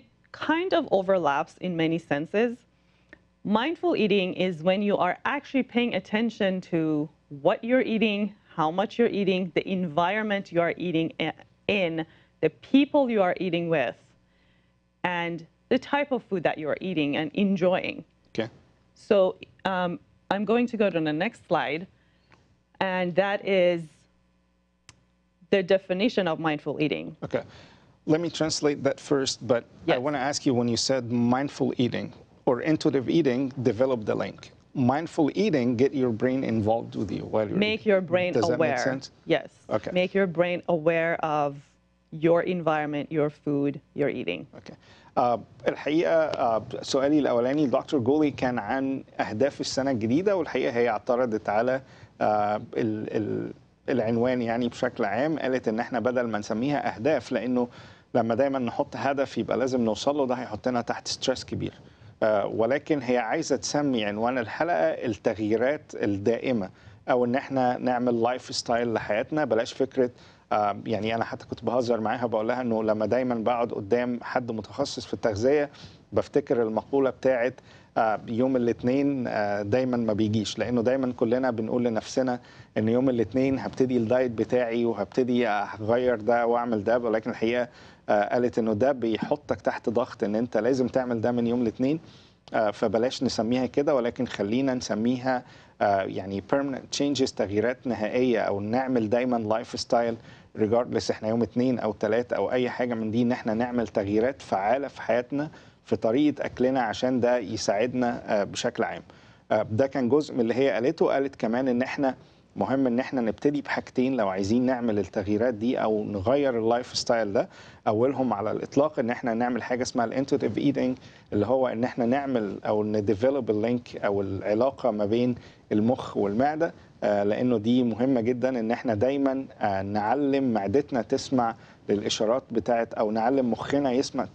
kind of overlaps in many senses. Mindful eating is when you are actually paying attention to what you're eating, how much you're eating, the environment you are eating in, the people you are eating with, and the type of food that you are eating and enjoying. Okay. So I'm going to go to the next slide, and that is the definition of mindful eating. Okay. Let me translate that first, but I Yes. want to ask you, when you said mindful eating or intuitive eating, develop the link. Mindful eating, get your brain involved with you while you're Make eating. your brain Does aware. that make sense? Yes. Okay. Make your brain aware of your environment, your food, you're eating. اوكي. الحقيقه سؤالي الاولاني دكتور جولي كان عن اهداف السنه الجديده، والحقيقه هي اعترضت على العنوان يعني بشكل عام. قالت ان احنا بدل ما نسميها اهداف، لانه لما دايما نحط هدف يبقى لازم نوصل له، ده هيحطنا تحت ستريس كبير. ولكن هي عايزه تسمي عنوان الحلقه التغييرات الدائمه، او ان احنا نعمل لايف ستايل لحياتنا. بلاش فكره يعني انا حتى كنت بهزر معاها بقول لها انه لما دايما بقعد قدام حد متخصص في التغذيه بفتكر المقوله بتاعت يوم الاثنين دايما ما بيجيش، لانه دايما كلنا بنقول لنفسنا ان يوم الاثنين هبتدي الدايت بتاعي وهبتدي اغير ده واعمل ده، ولكن الحقيقه قالت انه ده بيحطك تحت ضغط ان انت لازم تعمل ده من يوم الاثنين. فبلاش نسميها كده، ولكن خلينا نسميها يعني permanent changes، تغييرات نهائيه، او نعمل دايما لايف ستايل regardless احنا يوم اثنين او ثلاثه او اي حاجه من دي، ان احنا نعمل تغييرات فعاله في حياتنا في طريقه اكلنا عشان ده يساعدنا بشكل عام. ده كان جزء من اللي هي قالته. قالت كمان ان احنا مهم ان احنا نبتدي بحاجتين لو عايزين نعمل التغييرات دي او نغير اللايف ستايل ده. اولهم على الاطلاق ان احنا نعمل حاجه اسمها الانتوتيف ايتنج، اللي هو ان احنا نعمل او نديفلوب اللينك او العلاقه ما بين المخ والمعده، لانه دي مهمه جدا ان احنا دايما نعلم معدتنا تسمع للاشارات بتاعت، او نعلم مخنا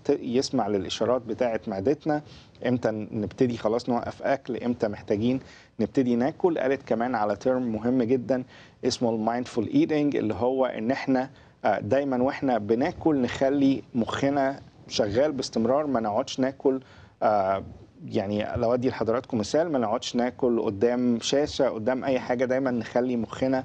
يسمع للاشارات بتاعت معدتنا. امتى نبتدي خلاص نوقف اكل، امتى محتاجين نبتدي ناكل. قالت كمان على ترم مهم جدا اسمه المايندفول ايتنج، اللي هو ان احنا دايما واحنا بناكل نخلي مخنا شغال باستمرار، ما نقعدش ناكل يعني لو ادي لحضراتكم مثال، ما نقعدش ناكل قدام شاشه قدام اي حاجه، دايما نخلي مخنا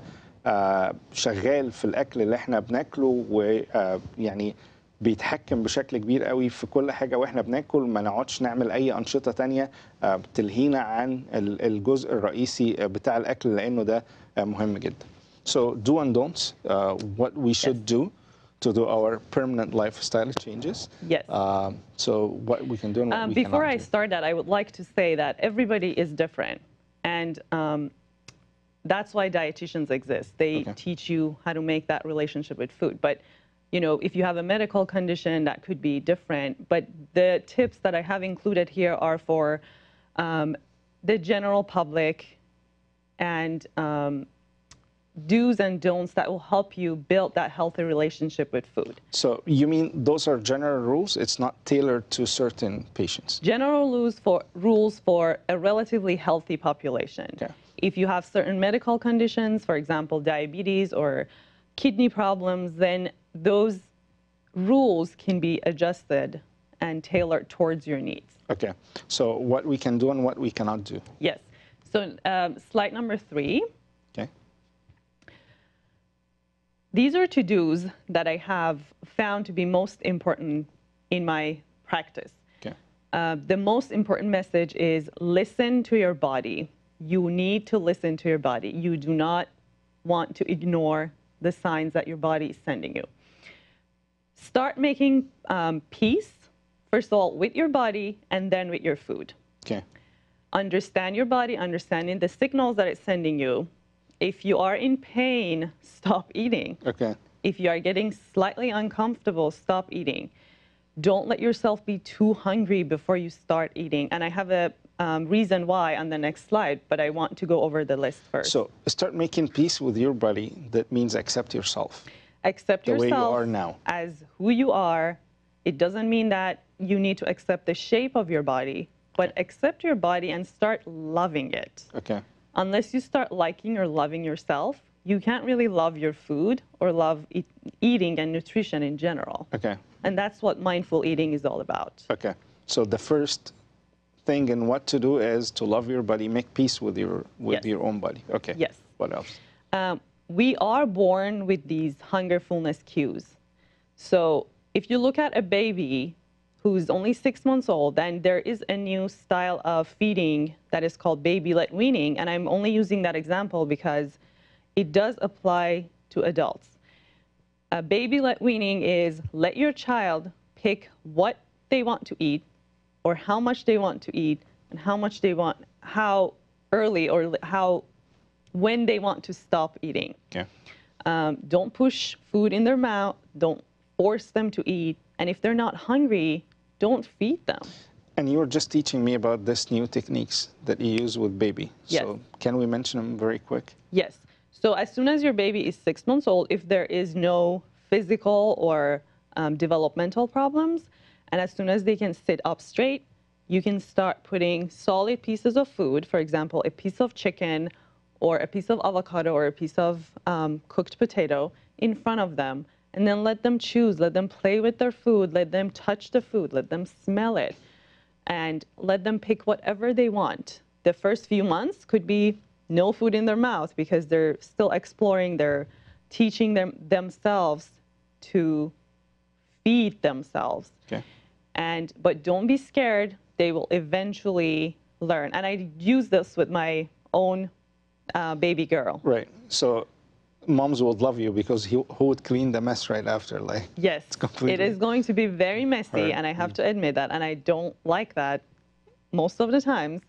شغال في الاكل اللي احنا بناكله، ويعني بيتحكم بشكل كبير قوي في كل حاجه واحنا بناكل. ما نقعدش نعمل اي انشطه تانية بتلهينا عن الجزء الرئيسي بتاع الاكل، لانه ده مهم جدا. So do and don'ts, what we should do to do our permanent lifestyle changes. Yes. So what we can do and what we cannot Before I do. start that, I would like to say that everybody is different, and that's why dietitians exist. They teach you how to make that relationship with food. But you know, if you have a medical condition, that could be different. But the tips that I have included here are for the general public, and do's and don'ts that will help you build that healthy relationship with food. So you mean those are general rules? It's not tailored to certain patients? General rules for a relatively healthy population. Okay. If you have certain medical conditions, for example, diabetes or kidney problems, then those rules can be adjusted and tailored towards your needs. Okay. So what we can do and what we cannot do. Yes. So slide number 3. Okay. These are to-dos that I have found to be most important in my practice. Okay. The most important message is listen to your body. You need to listen to your body. You do not want to ignore the signs that your body is sending you. Start making peace, first of all, with your body and then with your food. Okay. Understand your body, understanding the signals that it's sending you. If you are in pain, stop eating. Okay. If you are getting slightly uncomfortable, stop eating. Don't let yourself be too hungry before you start eating. And I have a reason why on the next slide, but I want to go over the list first. So start making peace with your body. That means accept yourself. Accept the way you yourself are now. as who you are. It doesn't mean that you need to accept the shape of your body, but accept your body and start loving it. Okay. Unless you start liking or loving yourself, you can't really love your food or love eating and nutrition in general. Okay. And that's what mindful eating is all about. Okay. So the first thing in what to do is to love your body, make peace with Yes. your own body. Okay. Yes. What else? We are born with these hunger fullness cues. So if you look at a baby who's only 6 months old, then there is a new style of feeding that is called baby-led weaning. And I'm only using that example because it does apply to adults. Baby-led weaning is let your child pick what they want to eat or how much they want to eat and how much they want, how early or when they want to stop eating. Okay. Don't push food in their mouth. Don't force them to eat. And if they're not hungry, don't feed them. And you were just teaching me about this new techniques that you use with baby. Yes. So can we mention them very quick? Yes. So as soon as your baby is 6 months old, if there is no physical or developmental problems, and as soon as they can sit up straight, you can start putting solid pieces of food, for example, a piece of chicken or a piece of avocado or a piece of cooked potato in front of them. And then let them choose, let them play with their food, let them touch the food, let them smell it, and let them pick whatever they want. The first few months could be no food in their mouth because they're still exploring, they're teaching themselves to feed themselves. Okay. But don't be scared, they will eventually learn. And I use this with my own baby girl. Right. So moms would love you because who would clean the mess right after? Like, yes, it's completely it is going to be very messy, hard. and I have to admit that, and I don't like that most of the times,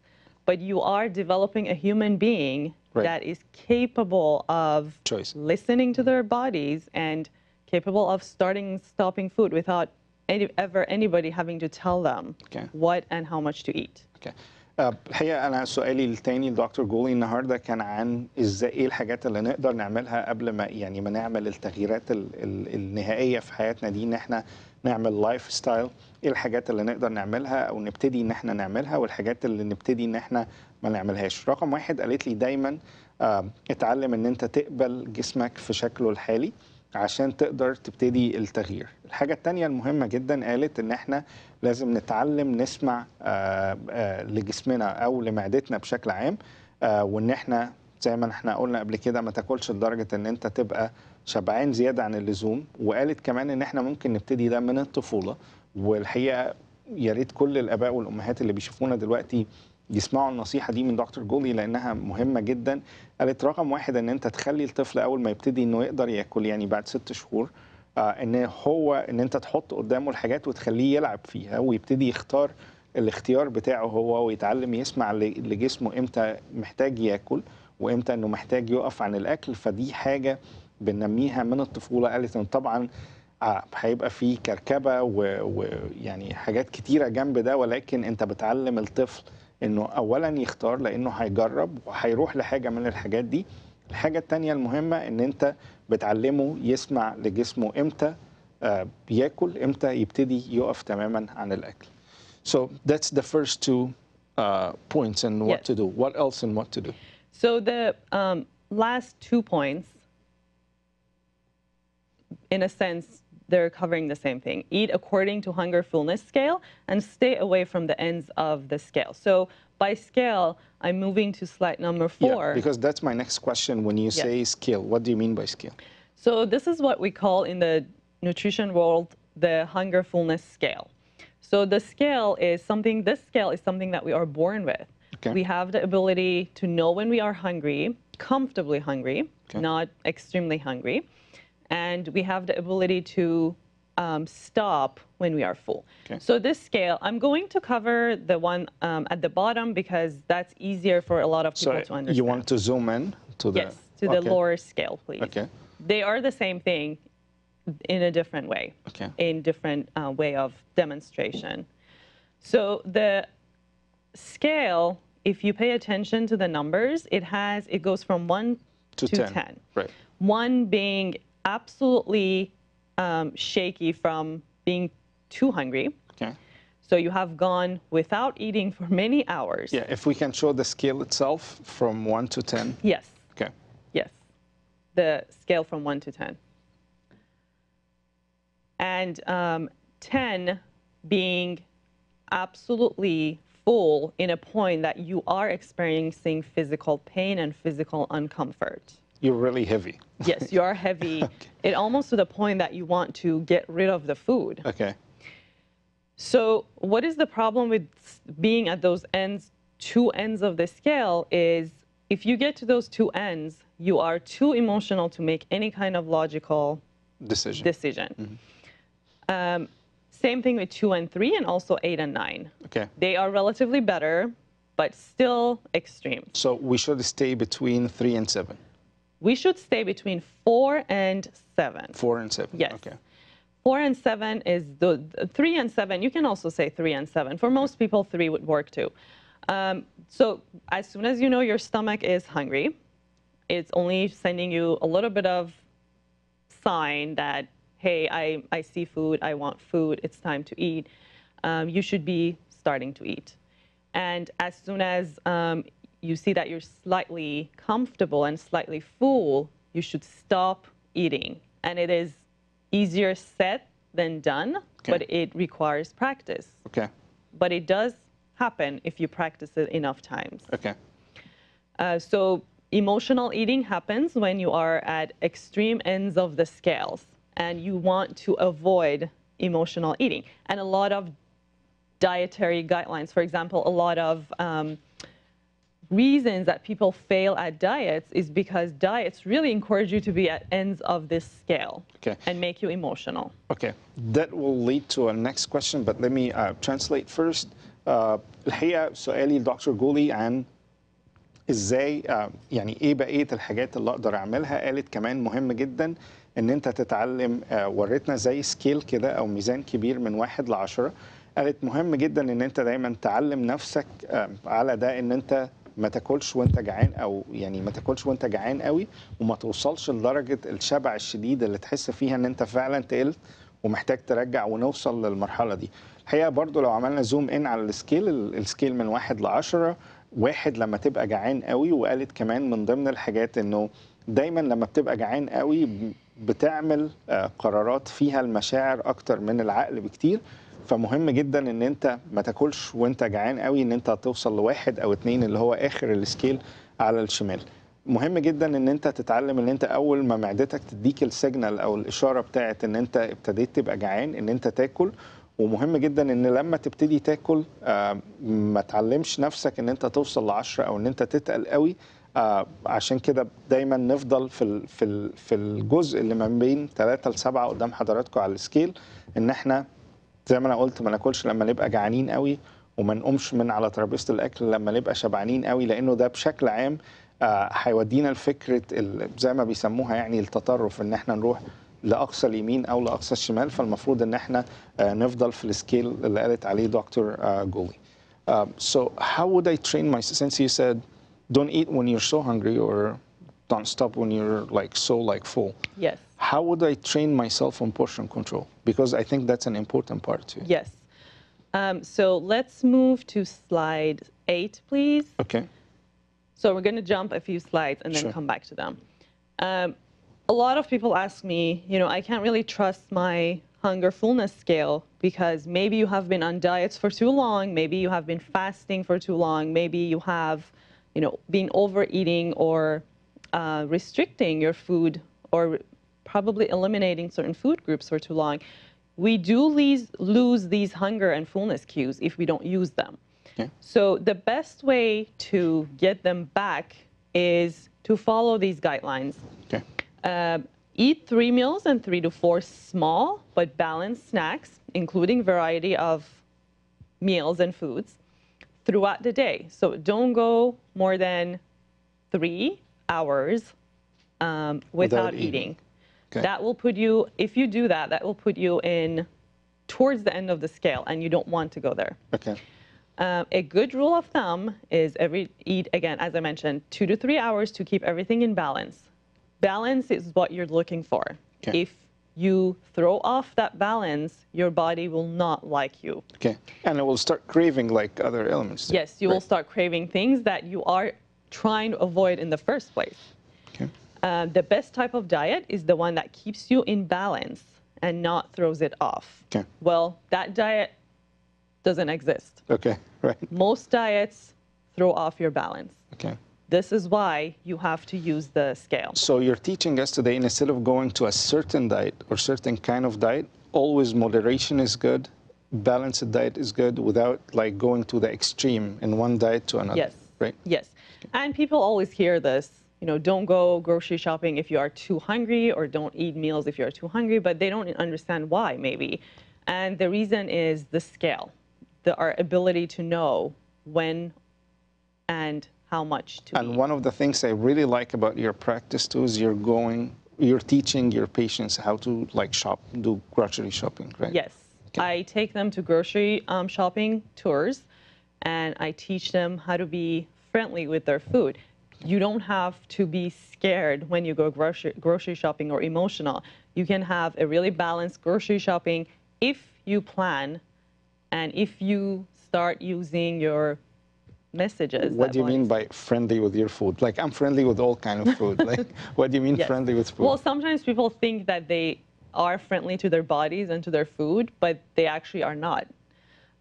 but you are developing a human being Right. that is capable of Choice. listening to their bodies and capable of stopping food without anybody having to tell them Okay. what and how much to eat. Okay. الحقيقة أنا سؤالي التاني لدكتور جولي النهاردة كان عن إزاي إيه الحاجات اللي نقدر نعملها قبل ما نعمل التغييرات النهائية في حياتنا دي، إن إحنا نعمل لايف ستايل. إيه الحاجات اللي نقدر نعملها أو نبتدي إن إحنا نعملها، والحاجات اللي نبتدي إن إحنا ما نعملهاش. رقم 1 قالت لي دايما اتعلم إن أنت تقبل جسمك في شكله الحالي عشان تقدر تبتدي التغيير. الحاجة التانية المهمة جدا قالت إن إحنا لازم نتعلم نسمع لجسمنا أو لمعدتنا بشكل عام، وإن إحنا زي ما إحنا قلنا قبل كده ما تاكلش لدرجة إن أنت تبقى شبعان زيادة عن اللزوم. وقالت كمان إن إحنا ممكن نبتدي ده من الطفولة. والحقيقة يا ريت كل الآباء والأمهات اللي بيشوفونا دلوقتي يسمعوا النصيحة دي من دكتور جولي لأنها مهمة جدا. قالت رقم 1 إن أنت تخلي الطفل أول ما يبتدي إنه يقدر ياكل، يعني بعد 6 شهور، إن أنت تحط قدامه الحاجات وتخليه يلعب فيها ويبتدي يختار الاختيار بتاعه هو، ويتعلم يسمع لجسمه إمتى محتاج ياكل وإمتى إنه محتاج يقف عن الأكل. فدي حاجة بننميها من الطفولة. قالت إن طبعا هيبقى في كركبة ويعني حاجات كتيرة جنب ده، ولكن أنت بتعلم الطفل انه اولا يختار لانه هيجرب وهيروح لحاجه من الحاجات دي. الحاجه الثانيه المهمه ان انت بتعلمه يسمع لجسمه امتى بياكل، امتى يبتدي يقف تماما عن الاكل. So that's the first two points and what to do. What else and what to do? So the last 2 points, in a sense, they're covering the same thing. Eat according to hunger fullness scale and stay away from the ends of the scale. So by scale, I'm moving to slide number 4. Yeah, because that's my next question. When you say scale, what do you mean by scale? So this is what we call in the nutrition world the hunger fullness scale. So the scale is something, this scale is something that we are born with. Okay. We have the ability to know when we are hungry, comfortably hungry, not extremely hungry. And we have the ability to stop when we are full. Okay. So this scale, I'm going to cover the one at the bottom because that's easier for a lot of people to understand. You want to zoom in to the... Yes, to the lower scale, please. Okay. They are the same thing in a different way, in different way of demonstration. So the scale, if you pay attention to the numbers, it goes from 1 to 10. Right. 1 being absolutely shaky from being too hungry. Okay. So you have gone without eating for many hours. Yeah, if we can show the scale itself from 1 to 10. Yes. Okay. Yes. The scale from 1 to 10. And 10 being absolutely full in a point that you are experiencing physical pain and physical uncomfort. You're really heavy. Yes, you are heavy. It almost to the point that you want to get rid of the food. Okay. So what is the problem with being at those ends, 2 ends of the scale is if you get to those 2 ends, you are too emotional to make any kind of logical decision. Mm-hmm. Same thing with 2 and 3 and also 8 and 9. Okay. They are relatively better, but still extreme. So we should stay between 3 and 7. We should stay between 4 and 7. 4 and 7. Yes. Okay. 4 and 7 is the 3 and 7. You can also say 3 and 7. For most people, 3 would work too. So as soon as you know your stomach is hungry, it's only sending you a little bit of sign that, hey, I see food, I want food, it's time to eat. You should be starting to eat. And as soon as you see that you're slightly comfortable and slightly full, you should stop eating. And it is easier said than done, but it requires practice. Okay. But it does happen if you practice it enough times. Okay. So emotional eating happens when you are at extreme ends of the scales and you want to avoid emotional eating. And a lot of dietary guidelines, for example, a lot of reasons that people fail at diets is because diets really encourage you to be at ends of this scale and make you emotional. Okay, that will lead to a next question, but let me translate first. الحقيقة سؤالي لدكتور جولي عن ازاي يعني ايه بقية الحاجات اللي اقدر اعملها. قالت كمان مهم جدا ان انت تتعلم، وريتنا زي سكيل كده او ميزان كبير من 1 ل 10. قالت مهم جدا ان انت دايما تعلم نفسك على ده، ان انت ما تاكلش وانت جعان، او يعني ما تاكلش وانت جعان قوي وما توصلش لدرجه الشبع الشديد اللي تحس فيها ان انت فعلا تقلت ومحتاج ترجع، ونوصل للمرحله دي. الحقيقه برضو لو عملنا زوم ان على السكيل من 1 ل 10، 1 لما تبقى جعان قوي. وقالت كمان من ضمن الحاجات انه دايما لما بتبقى جعان قوي بتعمل قرارات فيها المشاعر اكتر من العقل بكتير. فمهم جدا ان انت ما تاكلش وانت جعان قوي، ان انت توصل ل1 أو 2 اللي هو اخر السكيل على الشمال. مهم جدا ان انت تتعلم ان انت اول ما معدتك تديك السيجنال او الاشاره بتاعت ان انت ابتديت تبقى جعان ان انت تاكل. ومهم جدا ان لما تبتدي تاكل ما تعلمش نفسك ان انت توصل ل10 او ان انت تتقل قوي. عشان كده دايما نفضل في الجزء اللي ما بين 3 ل 7 قدام حضراتكم على السكيل، ان احنا زي ما انا قلت ما ناكلش لما نبقى جعانين قوي، وما نقومش من على ترابيزه الاكل لما نبقى شبعانين قوي، لانه ده بشكل عام هيودينا لفكره زي ما بيسموها يعني التطرف، ان احنا نروح لاقصى اليمين او لاقصى الشمال. فالمفروض ان احنا نفضل في السكيل اللي قالت عليه دكتور جولي. So how would I train myself, since you said don't eat when you're so hungry or don't stop when you're like so like full? Yes. How would I train myself on portion control? Because I think that's an important part too. Yes. So let's move to slide 8, please. Okay. So we're going to jump a few slides and then Sure. come back to them. A lot of people ask me, you know, I can't really trust my hunger fullness scale because maybe you have been on diets for too long, maybe you have been fasting for too long, maybe you have, you know, been overeating or restricting your food or probably eliminating certain food groups for too long. We do lose these hunger and fullness cues if we don't use them. Okay. So the best way to get them back is to follow these guidelines. Okay. Eat 3 meals and 3 to 4 small but balanced snacks, including variety of meals and foods throughout the day. So don't go more than 3 hours without eating. Okay. That will put you, if you do that, that will put you in towards the end of the scale, and you don't want to go there. Okay. A good rule of thumb is eat, again, as I mentioned, 2 to 3 hours to keep everything in balance. Balance is what you're looking for. Okay. If you throw off that balance, your body will not like you. Okay. And it will start craving like other elements too. Yes, you will start craving things that you are trying to avoid in the first place. Okay. The best type of diet is the one that keeps you in balance and not throws it off. Okay. Well, that diet doesn't exist. Okay. Right. Most diets throw off your balance. Okay. This is why you have to use the scale. So you're teaching us today, instead of going to a certain diet or certain kind of diet, always moderation is good, balanced diet is good without like going to the extreme in one diet to another. Yes. Right? Yes. And people always hear this, you know, don't go grocery shopping if you are too hungry, or don't eat meals if you are too hungry, but they don't understand why, maybe. And the reason is the scale, our ability to know when and how much to eat. And one of the things I really like about your practice too is you're teaching your patients how to like shop, do grocery shopping, right? Yes. Okay. I take them to grocery shopping tours, and I teach them how to be friendly with their food. You don't have to be scared when you go grocery shopping or emotional. You can have a really balanced grocery shopping if you plan and if you start using your messages. What do you mean by friendly with your food? Like, I'm friendly with all kind of food. Like, what do you mean Yes. friendly with food? Well, sometimes people think that they are friendly to their bodies and to their food, but they actually are not.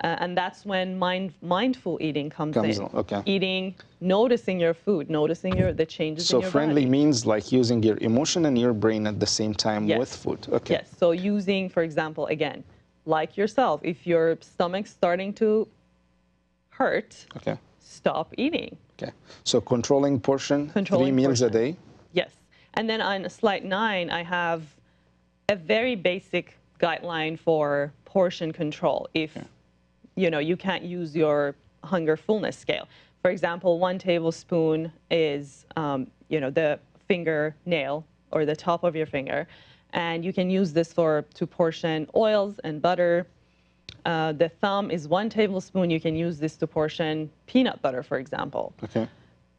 And that's when mindful eating comes in. Okay. Eating, noticing your food, noticing the changes in So your friendly body. means like using your emotion and your brain at the same time Yes. with food. Okay. Yes. So using, for example, again, like yourself, if your stomach's starting to hurt, Okay. stop eating. Okay. So controlling portion, 3 Controlling meals a portion. day. Yes. And then on slide 9, I have a very basic guideline for portion control if you know you can't use your hunger fullness scale. For example, 1 tablespoon is you know, the fingernail or the top of your finger, and you can use this to portion oils and butter. The thumb is 1 tablespoon. You can use this to portion peanut butter, for example. Okay.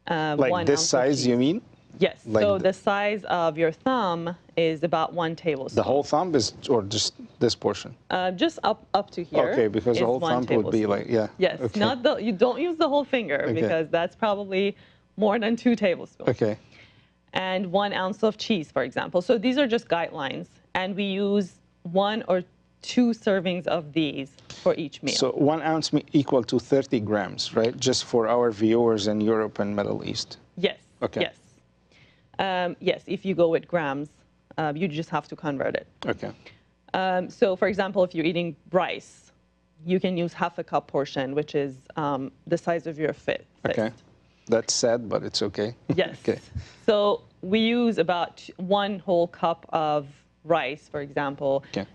1 Like this ounce of size, you cheese. mean? Yes. Like so the- the size of your thumb is about 1 tablespoon. The whole thumb is, or just this portion? Just up to here. Okay, because the is whole 1 thumb would be tablespoon. like, yeah. Yes. Okay. Not you don't use the whole finger because that's probably more than 2 tablespoons. Okay. And 1 ounce of cheese, for example. So these are just guidelines, and we use 1 or 2 servings of these for each meal. So 1 ounce equal to 30 grams, right? Just for our viewers in Europe and Middle East. Yes. Okay. Yes. Yes. If you go with grams, you just have to convert it. Okay. So, for example, if you're eating rice, you can use half a cup portion, which is the size of your fist. Okay. That's sad, but it's okay. Yes. Okay. So we use about 1 whole cup of rice, for example, Okay.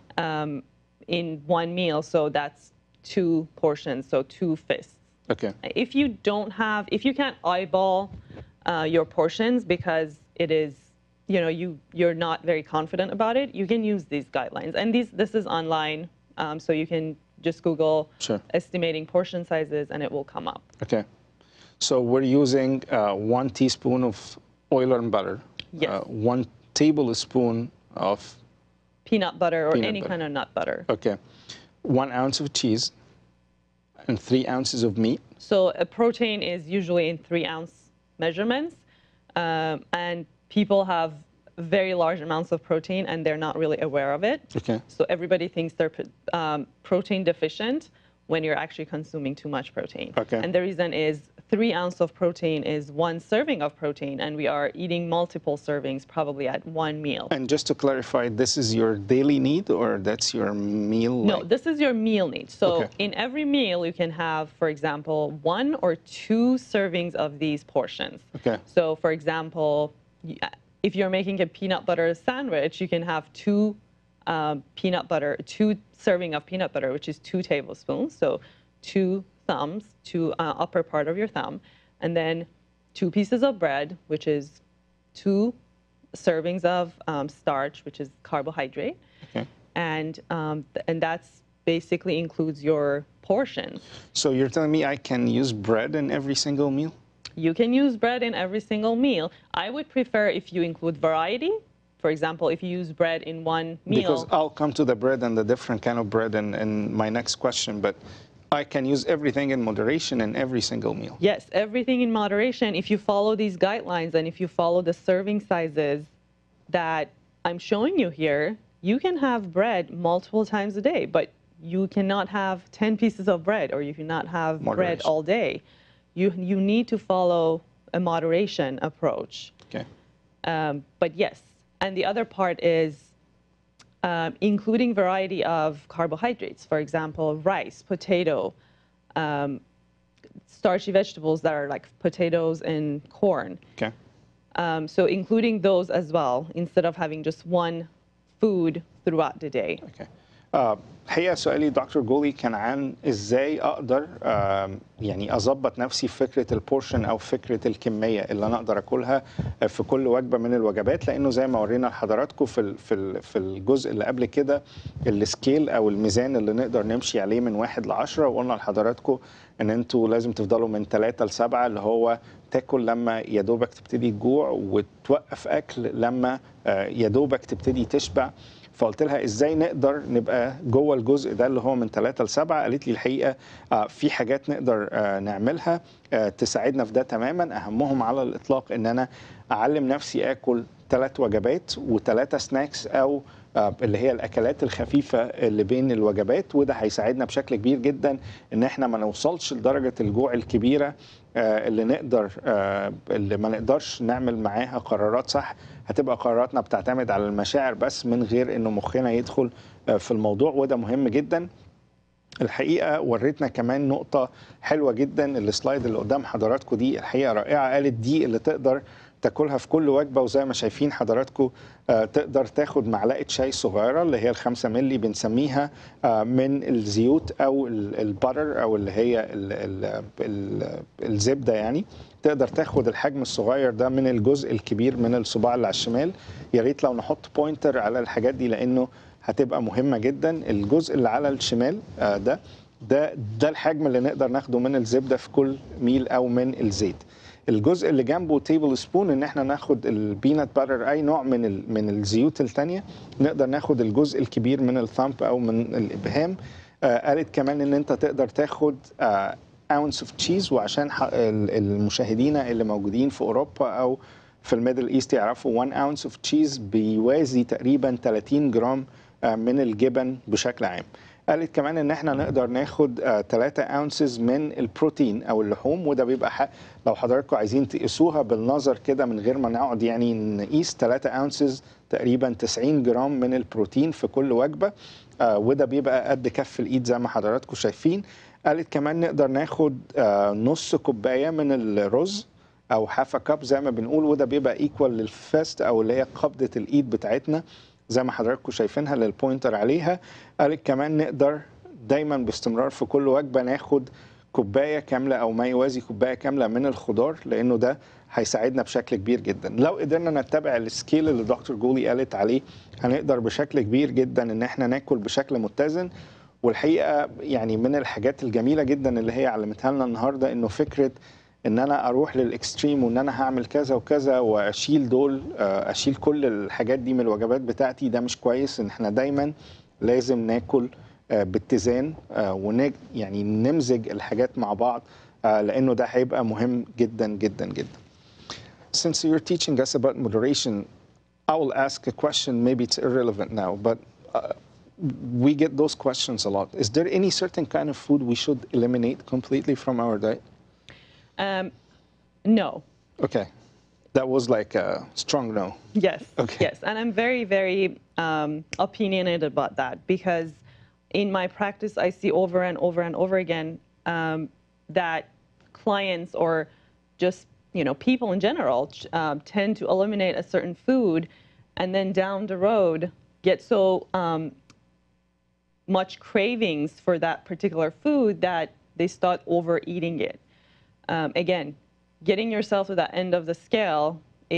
in 1 meal. So that's 2 portions, so 2 fists. Okay. If you can't eyeball your portions because it is, you know, you're not very confident about it, you can use these guidelines. And this is online, so you can just Google Sure. estimating portion sizes and it will come up. Okay. So we're using 1 teaspoon of oil and butter. Yes. 1 tablespoon of Peanut butter or Peanut any butter. kind of nut butter. Okay. 1 ounce of cheese and 3 ounces of meat. So a protein is usually in 3-ounce measurements, and people have very large amounts of protein and they're not really aware of it. Okay. So everybody thinks they're protein deficient when you're actually consuming too much protein. Okay. And the reason is 3 ounces of protein is 1 serving of protein, and we are eating multiple servings probably at 1 meal. And just to clarify, this is your daily need or that's your meal? No, this is your meal need. So Okay. in every meal, you can have, for example, 1 or 2 servings of these portions. Okay. So for example, if you're making a peanut butter sandwich, you can have 2 serving of peanut butter, which is 2 tablespoons. So 2 thumbs, 2 upper part of your thumb, and then 2 pieces of bread, which is 2 servings of starch, which is carbohydrate. Okay. And that's basically includes your portions. So you're telling me I can use bread in every single meal? You can use bread in every single meal. I would prefer if you include variety. For example, if you use bread in 1 meal. Because I'll come to the bread and the different kind of bread in my next question, but I can use everything in moderation in every single meal. Yes, everything in moderation. If you follow these guidelines and if you follow the serving sizes that I'm showing you here, you can have bread multiple times a day, but you cannot have 10 pieces of bread, or you cannot have bread all day. You need to follow a moderation approach. Okay. But yes, and the other part is including variety of carbohydrates. For example, rice, potato, starchy vegetables that are like potatoes and corn. Okay. So including those as well, instead of having just 1 food throughout the day. Okay. هي سؤالي دكتور جولي كان عن ازاي اقدر يعني اظبط نفسي في فكره البورشن او فكره الكميه اللي انا اقدر اكلها في كل وجبه من الوجبات، لانه زي ما ورينا لحضراتكم في الجزء اللي قبل كده السكيل او الميزان اللي نقدر نمشي عليه من 1 ل 10، وقلنا لحضراتكم ان انتوا لازم تفضلوا من 3 ل 7 اللي هو تاكل لما يا دوبك تبتدي تجوع وتوقف اكل لما يا دوبك تبتدي تشبع. فقلت لها ازاي نقدر نبقى جوه الجزء ده اللي هو من 3 ل 7، قالت لي الحقيقه في حاجات نقدر نعملها تساعدنا في ده تماما. اهمهم على الاطلاق ان انا اعلم نفسي اكل 3 وجبات و3 سناكس او اللي هي الاكلات الخفيفه اللي بين الوجبات، وده هيساعدنا بشكل كبير جدا ان احنا ما نوصلش لدرجه الجوع الكبيره اللي ما نقدرش نعمل معاها قرارات صح. هتبقى قراراتنا بتعتمد على المشاعر بس من غير انه مخنا يدخل في الموضوع، وده مهم جدا. الحقيقه وريتنا كمان نقطه حلوه جدا، السلايد اللي قدام حضراتكم دي الحقيقه رائعه. قالت دي اللي تقدر تاكلها في كل وجبه، وزي ما شايفين حضراتكم تقدر تاخد معلقه شاي صغيره اللي هي ال5 مللي بنسميها من الزيوت او الباتر او اللي هي الزبده، يعني تقدر تاخد الحجم الصغير ده من الجزء الكبير من الصباع اللي على الشمال. يا ريت لو نحط بوينتر على الحاجات دي لانه هتبقى مهمه جدا. الجزء اللي على الشمال ده الحجم اللي نقدر ناخده من الزبده في كل ميل او من الزيت. الجزء اللي جنبه تيبل سبون ان احنا ناخد البينات باتر اي نوع من الزيوت الثانيه، نقدر ناخد الجزء الكبير من الثامب او من الابهام. قالت كمان ان انت تقدر تاخد اونس اوف تشيز، وعشان المشاهدين اللي موجودين في اوروبا او في الميدل ايست يعرفوا 1 اونس اوف تشيز بيوازي تقريبا 30 جرام من الجبن بشكل عام. قالت كمان ان احنا نقدر ناخد 3 اونسز من البروتين او اللحوم، وده بيبقى لو حضراتكم عايزين تقيسوها بالنظر كده من غير ما نقعد يعني نقيس 3 اونسز تقريبا 90 جرام من البروتين في كل وجبه، وده بيبقى قد كف الايد زي ما حضراتكم شايفين. قالت كمان نقدر ناخد نص كوبايه من الرز او هاف كاب زي ما بنقول، وده بيبقى ايكوال للفاست او اللي هي قبضه الايد بتاعتنا زي ما حضراتكم شايفينها للبوينتر عليها. قالت كمان نقدر دايما باستمرار في كل وجبه ناخد كوبايه كامله او ما يوازي كوبايه كامله من الخضار، لانه ده هيساعدنا بشكل كبير جدا. لو قدرنا نتبع السكيل اللي دكتور جولي قالت عليه هنقدر بشكل كبير جدا ان احنا ناكل بشكل متزن، والحقيقه يعني من الحاجات الجميله جدا اللي هي علمتها لنا النهارده انه فكره ان انا اروح للاكستريم وان انا هعمل كذا وكذا واشيل دول، اشيل كل الحاجات دي من الوجبات بتاعتي، ده مش كويس. ان احنا دايما لازم ناكل باتزان يعني نمزج الحاجات مع بعض، لانه ده هيبقى مهم جدا جدا جدا. Since you're teaching us about moderation, I will ask a question, maybe it's irrelevant now, but we get those questions a lot. Is there any certain kind of food we should eliminate completely from our diet? No. Okay. That was like a strong no. Yes. Okay. Yes. And I'm very, very opinionated about that, because in my practice, I see over and over and over again that clients or just people in general tend to eliminate a certain food, and then down the road get so much cravings for that particular food that they start overeating it. Again, getting yourself to that end of the scale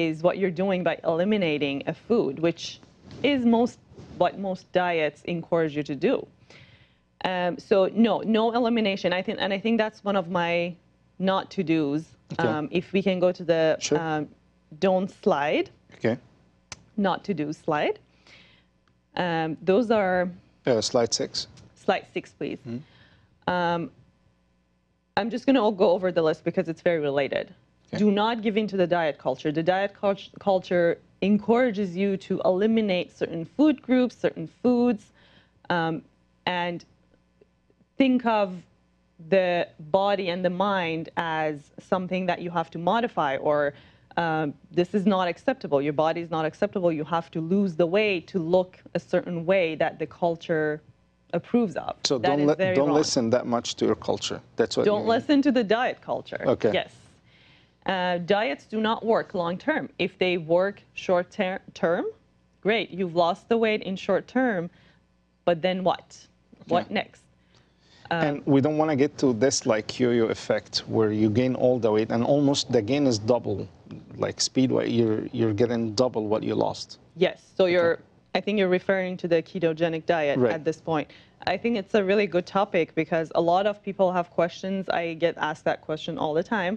is what you're doing by eliminating a food, which is what most diets encourage you to do. So no elimination. I think that's one of my not to do's. Okay. If we can go to the Sure. don't slide. Okay. Not to do slide. Those are Slide 6. slide 6, please. I'm just going to go over the list because it's very related. Okay. Do not give in to the diet culture. The diet culture encourages you to eliminate certain food groups, certain foods, and think of the body and the mind as something that you have to modify, or this is not acceptable. Your body is not acceptable. You have to lose the weight to look a certain way that the culture approves of. So That don't is very don't wrong. listen that much to your culture. That's what. Don't listen to the diet culture. Okay. Yes. Diets do not work long term. If they work short term, great. You've lost the weight in short term, but then what? What next? And we don't want to get to this like yo-yo effect where you gain all the weight and almost the gain is double, like speedway. You're getting double what you lost. Yes. So I think you're referring to the ketogenic diet Right. at this point. I think it's a really good topic because a lot of people have questions. I get asked that question all the time.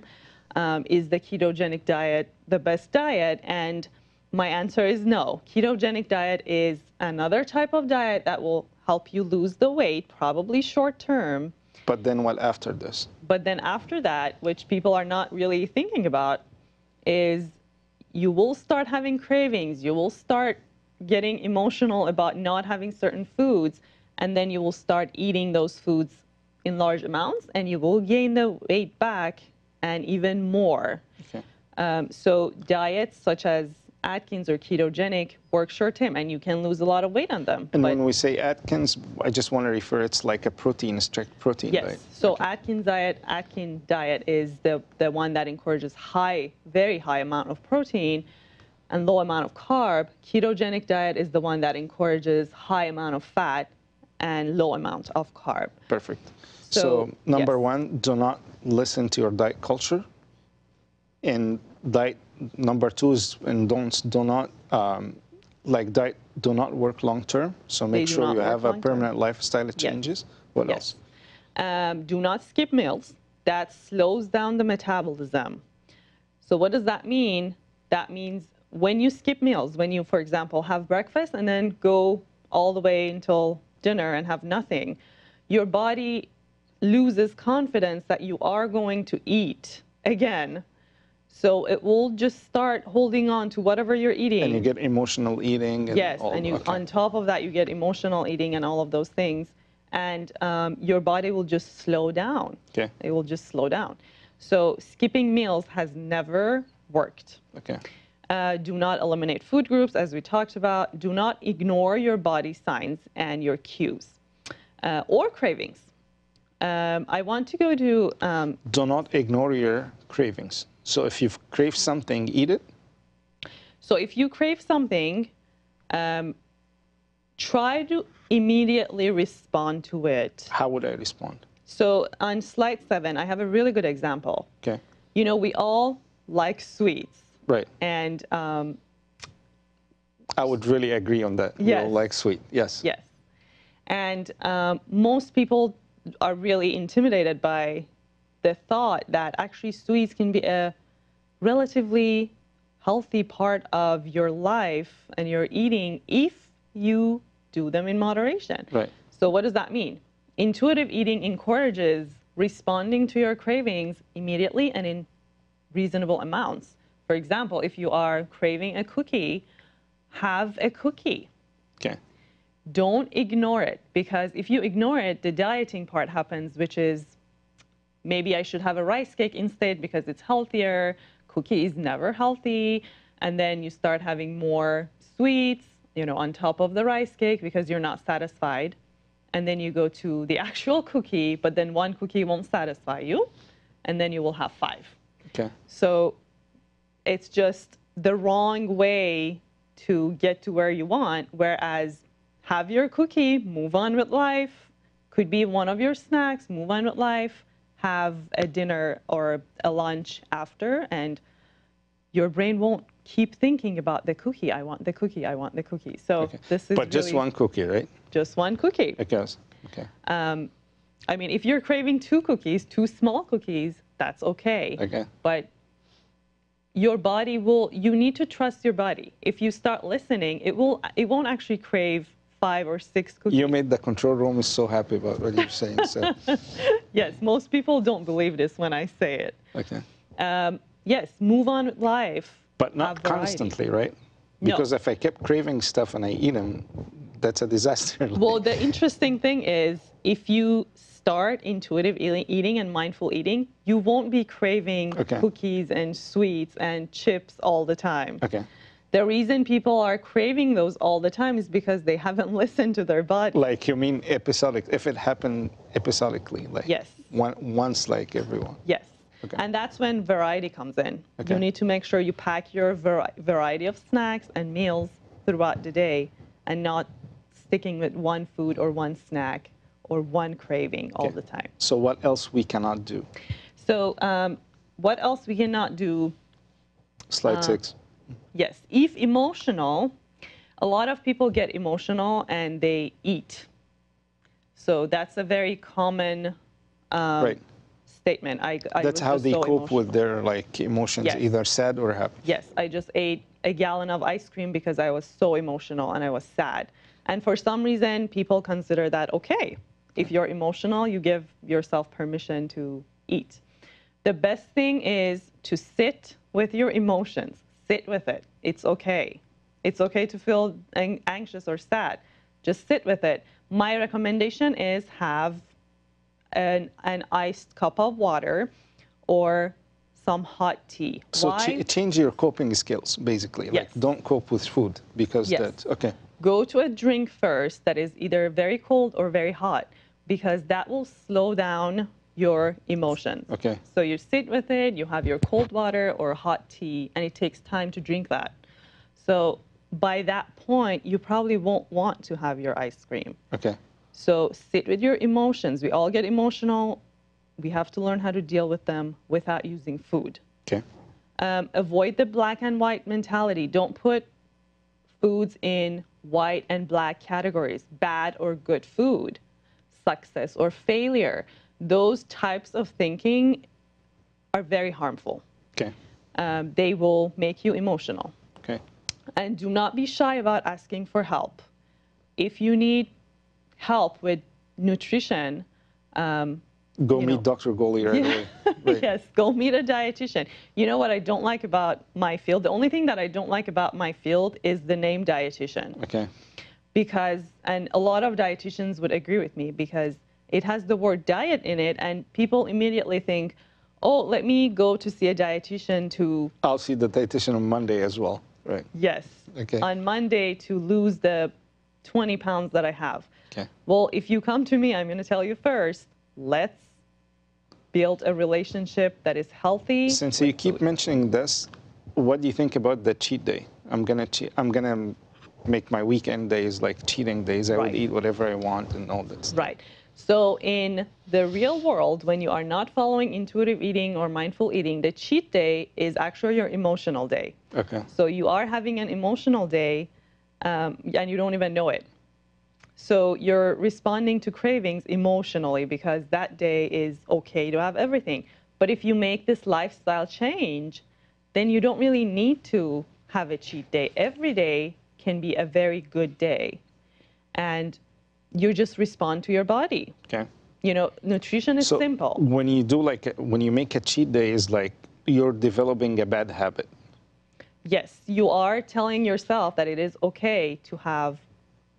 Is the ketogenic diet the best diet? And my answer is no. Ketogenic diet is another type of diet that will help you lose the weight, probably short term. But then what after this? But then after that, which people are not really thinking about, is you will start having cravings. You will start getting emotional about not having certain foods, and then you will start eating those foods in large amounts, and you will gain the weight back and even more. Okay. So diets such as Atkins or ketogenic work short term, and you can lose a lot of weight on them. And But when we say Atkins, I just want to refer it's like a protein, strict protein yes, diet. so Atkins diet is the one that encourages very high amount of protein and low amount of carb. Ketogenic diet is the one that encourages high amount of fat and low amount of carb. Perfect. So number yes. one, do not listen to your diet culture. And diet number two is and do not diet do not work long term. So make do sure not you work have a long term. permanent lifestyle changes. What Yes. else? Do not skip meals. That slows down the metabolism. So what does that mean? That means when you skip meals, when you, for example, have breakfast and then go all the way until dinner and have nothing, your body loses confidence that you are going to eat again. So it will just start holding on to whatever you're eating. And you get emotional eating. And yes, all, and you, on top of that, you get emotional eating and all of those things. And your body will just slow down. Okay. It will just slow down. So skipping meals has never worked. Okay. Do not eliminate food groups, as we talked about. Do not ignore your body signs and your cues or cravings. I want to go to... do not ignore your cravings. So if you've craved something, eat it? So if you crave something, try to immediately respond to it. How would I respond? So on slide 7, I have a really good example. Okay. You know, we all like sweets. Right. And I would really agree on that. Yes. We all like sweet. Yes. yes. And most people are really intimidated by the thought that actually sweets can be a relatively healthy part of your life and your eating if you do them in moderation. Right. So what does that mean? Intuitive eating encourages responding to your cravings immediately and in reasonable amounts. For example, if you are craving a cookie, have a cookie. Okay. Don't ignore it, because if you ignore it, the dieting part happens, which is maybe I should have a rice cake instead because it's healthier. Cookie is never healthy. And then you start having more sweets, you know, on top of the rice cake because you're not satisfied. And then you go to the actual cookie, but then one cookie won't satisfy you. And then you will have 5. Okay. So it's just the wrong way to get to where you want, whereas have your cookie, move on with life, could be one of your snacks, move on with life, have a dinner or a lunch after, and your brain won't keep thinking about the cookie, I want the cookie, I want the cookie. So this is But just really one cookie, right? just one cookie. Okay. Okay. I mean, if you're craving 2 cookies, 2 small cookies, that's okay. Okay. But your body will, you need to trust your body. If you start listening, it won't actually crave 5 or 6 cookies. You made the control room is so happy about what you're saying. So. Yes, most people don't believe this when I say it. Okay. Yes, move on with life. But not have variety. constantly, right? No. Because if I kept craving stuff and I eat them, that's a disaster. Well, the interesting thing is, if you start intuitive eating and mindful eating, you won't be craving cookies and sweets and chips all the time. Okay. The reason people are craving those all the time is because they haven't listened to their body. Like, you mean episodic, if it happened episodically, like Yes. once like everyone. Yes. Okay. And that's when variety comes in. Okay. You need to make sure you pack your variety of snacks and meals throughout the day and not sticking with one food or one snack or one craving all the time. So what else we cannot do? So what else we cannot do? Slide 6. Yes, if emotional, a lot of people get emotional and they eat. So that's a very common Right. statement. That's how they cope with their like emotions, Yes. either sad or happy. Yes, I just ate a gallon of ice cream because I was so emotional and I was sad. And for some reason, people consider that okay. If you're emotional, you give yourself permission to eat. The best thing is to sit with your emotions. Sit with it. It's okay. It's okay to feel anxious or sad. Just sit with it. My recommendation is have an iced cup of water or some hot tea. So Why? change your coping skills, basically. Yes. Like, don't cope with food because Yes. that's okay. Go to a drink first that is either very cold or very hot, because that will slow down your emotions. Okay. So you sit with it, you have your cold water or hot tea, and it takes time to drink that. So by that point, you probably won't want to have your ice cream. Okay. So sit with your emotions. We all get emotional. We have to learn how to deal with them without using food. Okay. Avoid the black and white mentality. Don't put foods in white and black categories, bad or good food, success or failure. Those types of thinking are very harmful. Okay. They will make you emotional. Okay. And do not be shy about asking for help. If you need help with nutrition, Go meet Dr. Golie right away. Right. Yes, go meet a dietitian. You know what I don't like about my field? The only thing that I don't like about my field is the name dietitian. Okay. Because, and a lot of dietitians would agree with me, because it has the word diet in it, and people immediately think, oh, let me go to see a dietitian to... I'll see the dietitian on Monday as well. Right. Yes. Okay. On Monday to lose the 20 pounds that I have. Okay. Well, if you come to me, I'm going to tell you first, let's build a relationship that is healthy. Since you keep mentioning this, what do you think about the cheat day? I'm gonna make my weekend days like cheating days. I would eat whatever I want and all that stuff. Right. So in the real world, when you are not following intuitive eating or mindful eating, the cheat day is actually your emotional day. Okay. So you are having an emotional day, and you don't even know it. So you're responding to cravings emotionally because that day is okay to have everything. But if you make this lifestyle change, then you don't really need to have a cheat day. Every day can be a very good day. And you just respond to your body. Okay. You know, nutrition is simple. When you do when you make a cheat day, is like you're developing a bad habit. Yes, you are telling yourself that it is okay to have,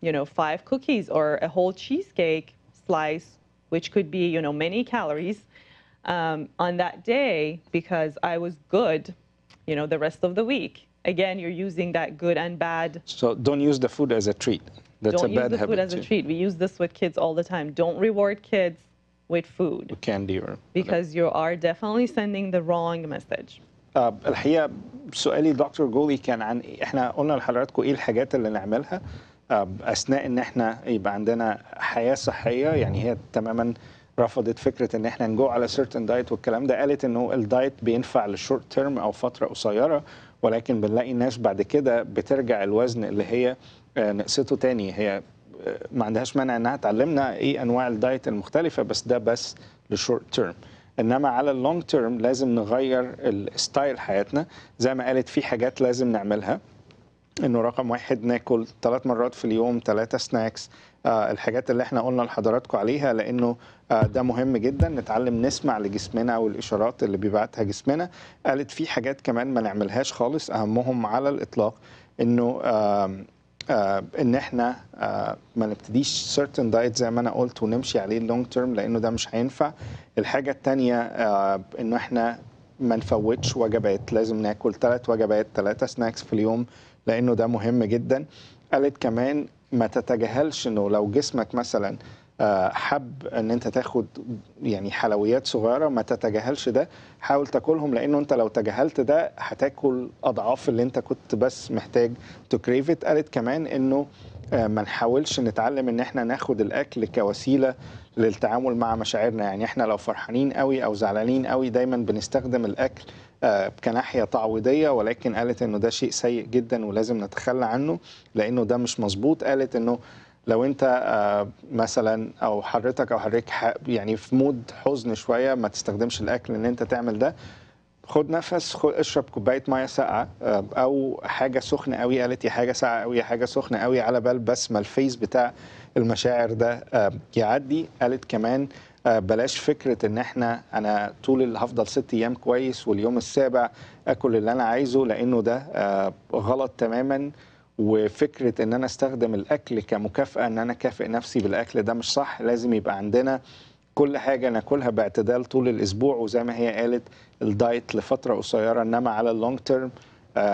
you know, 5 cookies or a whole cheesecake slice, which could be, you know, many calories on that day because I was good, you know, the rest of the week. Again, you're using that good and bad. So don't use the food as a treat. That's a bad habit. Don't use the food as a treat. We use this with kids all the time. Don't reward kids with food. With candy or because you are definitely sending the wrong message. الحقيقة سؤالي دكتور جولي كان عن احنا قلنا لحضراتكم ايه الحاجات اللي نعملها اثناء ان احنا يبقى عندنا حياة صحية. يعني هي تماما رفضت فكرة ان احنا نجو على certain diet والكلام ده. قالت انه الدايت بينفع للشورت تيرم او فترة قصيرة، ولكن بنلاقي الناس بعد كده بترجع الوزن اللي هي نقصته تاني. هي ما عندهاش مانع انها تعلمنا ايه انواع الدايت المختلفة، بس ده بس للشورت تيرم. انما على اللونج تيرم لازم نغير الستايل حياتنا. زي ما قالت في حاجات لازم نعملها، انه رقم 1 ناكل 3 مرات في اليوم 3 سناكس. الحاجات اللي احنا قلنا لحضراتكم عليها لانه ده مهم جدا، نتعلم نسمع لجسمنا والاشارات اللي بيبعتها جسمنا. قالت في حاجات كمان ما نعملهاش خالص، اهمهم على الاطلاق انه ان احنا ما نبتديش certain diet زي ما انا قلت ونمشي عليه اللونج تيرم، لانه ده مش هينفع. الحاجه الثانيه انه احنا ما نفوتش وجبات، لازم ناكل 3 وجبات 3 سناكس في اليوم، لانه ده مهم جدا. قالت كمان ما تتجاهلش انه لو جسمك مثلا حب ان انت تاخد يعني حلويات صغيره، ما تتجاهلش ده، حاول تاكلهم، لانه انت لو تجاهلت ده هتاكل اضعاف اللي انت كنت بس محتاج تكريفت. قالت كمان انه ما نحاولش نتعلم ان احنا ناخد الاكل كوسيله للتعامل مع مشاعرنا. يعني احنا لو فرحانين قوي او زعلانين قوي دايما بنستخدم الاكل كناحيه تعويضيه، ولكن قالت انه ده شيء سيء جدا ولازم نتخلى عنه لانه ده مش مظبوط. قالت انه لو انت مثلا او حضرتك او حضرتك يعني في مود حزن شويه، ما تستخدمش الاكل ان انت تعمل ده. خد نفس، اشرب كوبايه ميه ساقعه او حاجه سخنه قوي. قالت يا حاجه ساقعه قوي يا حاجه سخنه قوي، على بال بس ما الفيز بتاع المشاعر ده يعدي. قالت كمان بلاش فكره ان انا طول هفضل 6 ايام كويس واليوم السابع اكل اللي انا عايزه، لانه ده غلط تماما. وفكره ان انا استخدم الاكل كمكافاه ان انا اكافئ نفسي بالاكل، ده مش صح. لازم يبقى عندنا كل حاجه ناكلها باعتدال طول الاسبوع، وزي ما هي قالت الدايت لفتره قصيره، انما على اللونج تيرم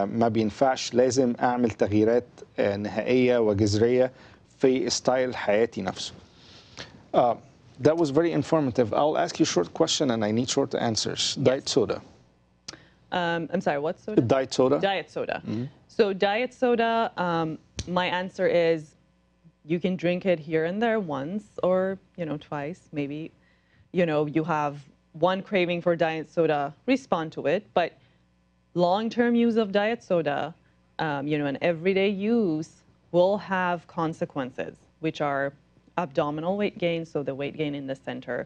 ما بينفعش. لازم اعمل تغييرات نهائيه وجذريه في ستايل حياتي نفسه. That was very informative. I'll ask you a short question and I need short answers. Yes. Diet soda. I'm sorry, what soda? Diet soda. Diet soda. Mm-hmm. So diet soda, my answer is you can drink it here and there once or, twice, maybe. You have one craving for diet soda, respond to it. But long-term use of diet soda, and everyday use will have consequences, which are abdominal weight gain, so the weight gain in the center,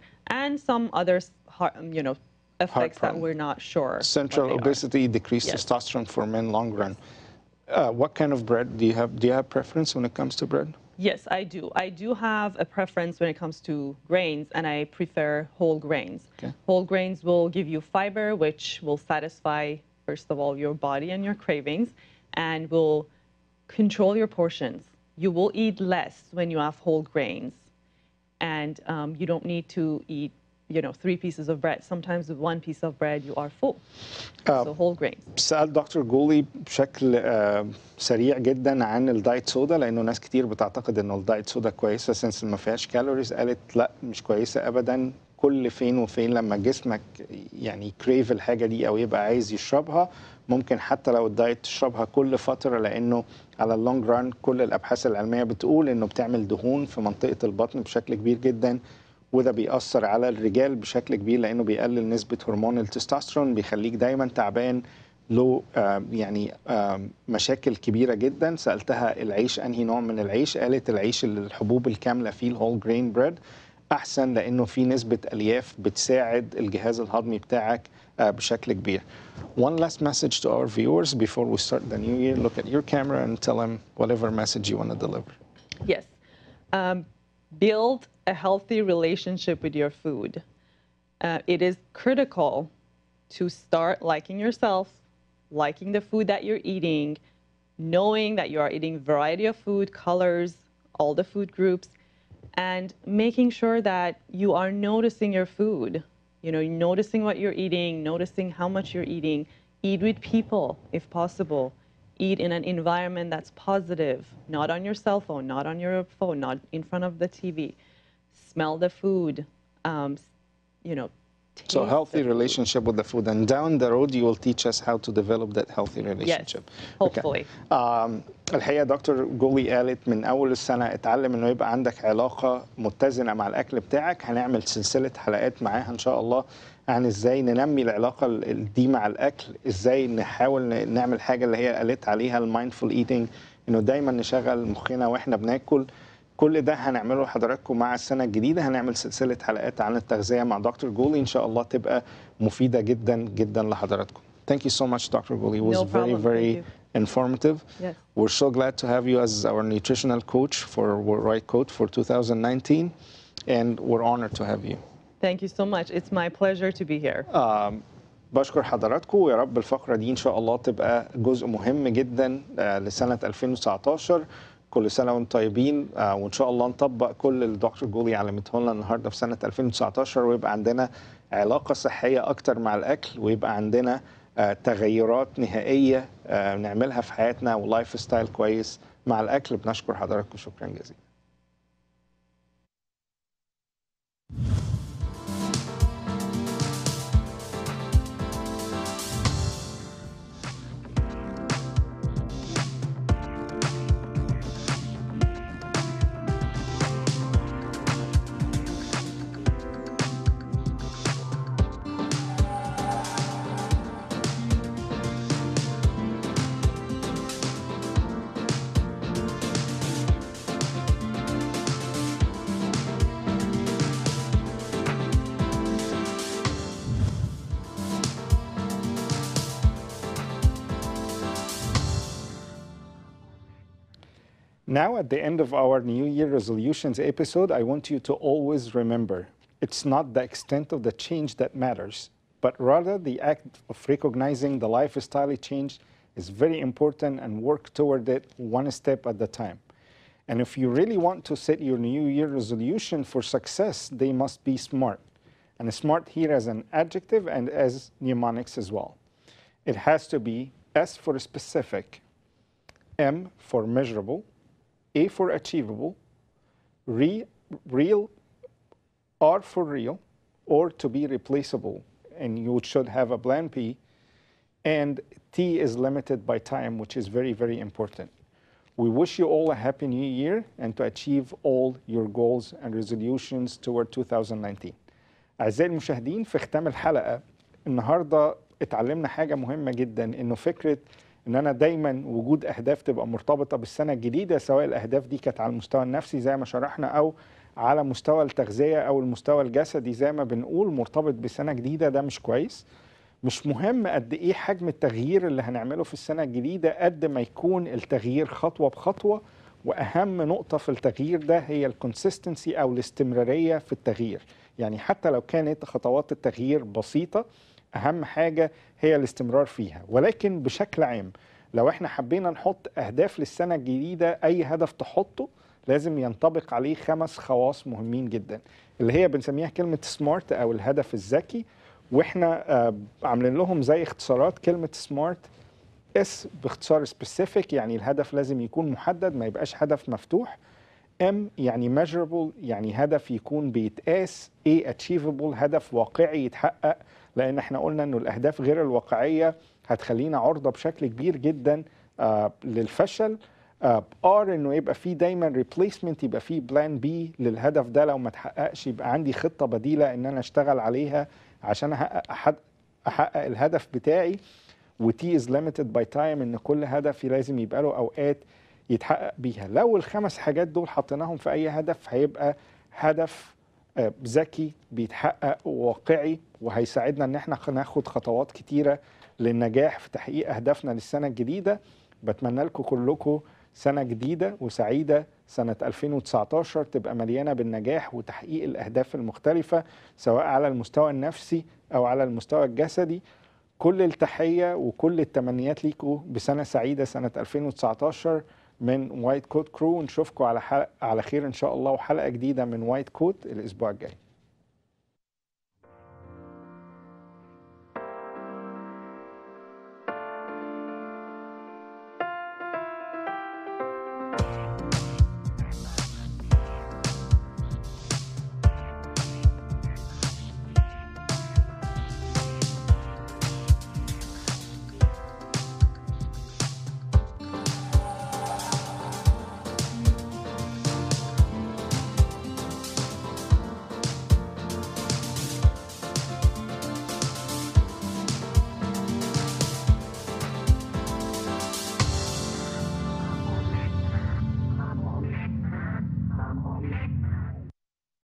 and some other, effects that we're not sure. Central obesity, decreased testosterone for men, long run. What kind of bread do you have? Do you have preference when it comes to bread? Yes, I do. I do have a preference when it comes to grains, and I prefer whole grains. Okay. Whole grains will give you fiber, which will satisfy, first of all, your body and your cravings, and will control your portions. You will eat less when you have whole grains, and you don't need to eat 3 pieces of bread. Sometimes with 1 piece of bread you are full. So whole grains. سأل دكتور جولي بشكل سريع جدا عن الدايت سودا، لانه ناس كتير بتعتقد انه الدايت سودا كويسه سنس ما فيهاش كالوريز. قالت لا، مش كويسه ابدا. كل فين وفين لما جسمك يعني كريف الحاجه دي او يبقى عايز يشربها، ممكن حتى لو الدايت تشربها كل فتره، لانه على اللونج ران كل الابحاث العلميه بتقول انه بتعمل دهون في منطقه البطن بشكل كبير جدا، وده بيأثر على الرجال بشكل كبير لانه بيقلل نسبه هرمون التستوستيرون، بيخليك دايما تعبان، له يعني مشاكل كبيرة جدا. سألتها العيش أنهي نوع من العيش، قالت العيش اللي الحبوب الكاملة فيه الهول جرين بريد أحسن لأنه فيه نسبة ألياف بتساعد الجهاز الهضمي بتاعك بشكل كبير. One last message to our viewers before we start the new year. Look at your camera and tell them whatever message you want to deliver. Yes. Build a healthy relationship with your food. It is critical to start liking yourself, liking the food that you're eating, knowing that you are eating variety of food, colors, all the food groups, and making sure that you are noticing your food. You know, noticing what you're eating, noticing how much you're eating. Eat with people, if possible. Eat in an environment that's positive, not on your cell phone, not on your phone, not in front of the TV. Smell the food, you know, So healthy relationship with the food, and down the road you will teach us how to develop that healthy relationship. Yes, hopefully. الحقيقة دكتور جولي قالت من أول السنة اتعلم إنه يبقى عندك علاقة متزنة مع الأكل بتاعك. هنعمل سلسلة حلقات معاها إن شاء الله عن إزاي ننمي العلاقة دي مع الأكل، إزاي نحاول نعمل حاجة اللي هي قالت عليها المايندفول ايتينج، إنه دايما نشغل مخنا وإحنا بناكل. كل ده هنعمله لحضراتكم مع السنة الجديدة. هنعمل سلسلة حلقات عن التغذية مع دكتور جولي إن شاء الله تبقى مفيدة جدا جدا لحضراتكم. Thank you so much, Dr. Golie. It was very informative. Yes. We're so glad to have you as our nutritional coach for White Coat for 2019, and we're honored to have you. Thank you so much. It's my pleasure to be here. بشكر حضراتكم، ويا رب الفقرة دي إن شاء الله تبقى جزء مهم جدا لسنة 2019. كل سنة وانتم طيبين، وإن شاء الله نطبق كل اللي دكتور جولي علمته لنا النهارده في سنة 2019، ويبقى عندنا علاقة صحية أكتر مع الأكل، ويبقى عندنا تغيرات نهائية نعملها في حياتنا ولايف ستايل كويس مع الأكل. بنشكر حضراتكم، شكرا جزيلا. Now, at the end of our New Year resolutions episode, I want you to always remember, it's not the extent of the change that matters, but rather the act of recognizing the lifestyle change is very important and work toward it one step at a time. And if you really want to set your New Year resolution for success, they must be smart. And smart here as an adjective and as mnemonics as well. It has to be S for specific, M for measurable, A for achievable, real, R for real, or to be replaceable, and you should have a plan P, and T is limited by time, which is very, very important. We wish you all a happy new year and to achieve all your goals and resolutions toward 2019. أعزائي المشاهدين، في ختام الحلقة النهاردة اتعلمنا حاجة مهمة جدا، إنه فكرة ان انا دايما وجود اهداف تبقى مرتبطه بالسنه الجديده، سواء الاهداف دي كانت على المستوى النفسي زي ما شرحنا، او على مستوى التغذيه او المستوى الجسدي زي ما بنقول مرتبط بسنه جديده. ده مش كويس. مش مهم قد ايه حجم التغيير اللي هنعمله في السنه الجديده، قد ما يكون التغيير خطوه بخطوه. واهم نقطه في التغيير ده هي الكونسيستنسي او الاستمراريه في التغيير. يعني حتى لو كانت خطوات التغيير بسيطه، أهم حاجة هي الاستمرار فيها. ولكن بشكل عام لو احنا حبينا نحط أهداف للسنة الجديدة، أي هدف تحطه لازم ينطبق عليه 5 خواص مهمين جدا، اللي هي بنسميها كلمة سمارت أو الهدف الذكي. واحنا عاملين لهم زي اختصارات. كلمة سمارت، اس باختصار سبيسيفيك، يعني الهدف لازم يكون محدد، ما يبقاش هدف مفتوح. ام يعني measurable، يعني هدف يكون بيتقاس. ايه achievable، هدف واقعي يتحقق، لان احنا قلنا انه الاهداف غير الواقعيه هتخلينا عرضه بشكل كبير جدا للفشل. ار انه يبقى فيه دايما ريبليسمنت، يبقى فيه بلان بي للهدف ده لو ما اتحققش، يبقى عندي خطه بديله ان انا اشتغل عليها عشان احقق الهدف بتاعي. وتي از ليميتد باي تايم، ان كل هدف لازم يبقى له اوقات يتحقق بيها. لو ال5 حاجات دول حطيناهم في اي هدف هيبقى هدف ذكي بيتحقق وواقعي، وهيساعدنا ان احنا ناخد خطوات كتيرة للنجاح في تحقيق اهدافنا للسنة الجديدة. بتمنى لكم كلكم سنة جديدة وسعيدة. سنة 2019 تبقى مليانة بالنجاح وتحقيق الأهداف المختلفة سواء على المستوى النفسي أو على المستوى الجسدي. كل التحية وكل التمنيات ليكم بسنة سعيدة سنة 2019 من وايت كوت كرو. ونشوفكم على خير إن شاء الله، وحلقة جديدة من وايت كوت الأسبوع الجاي.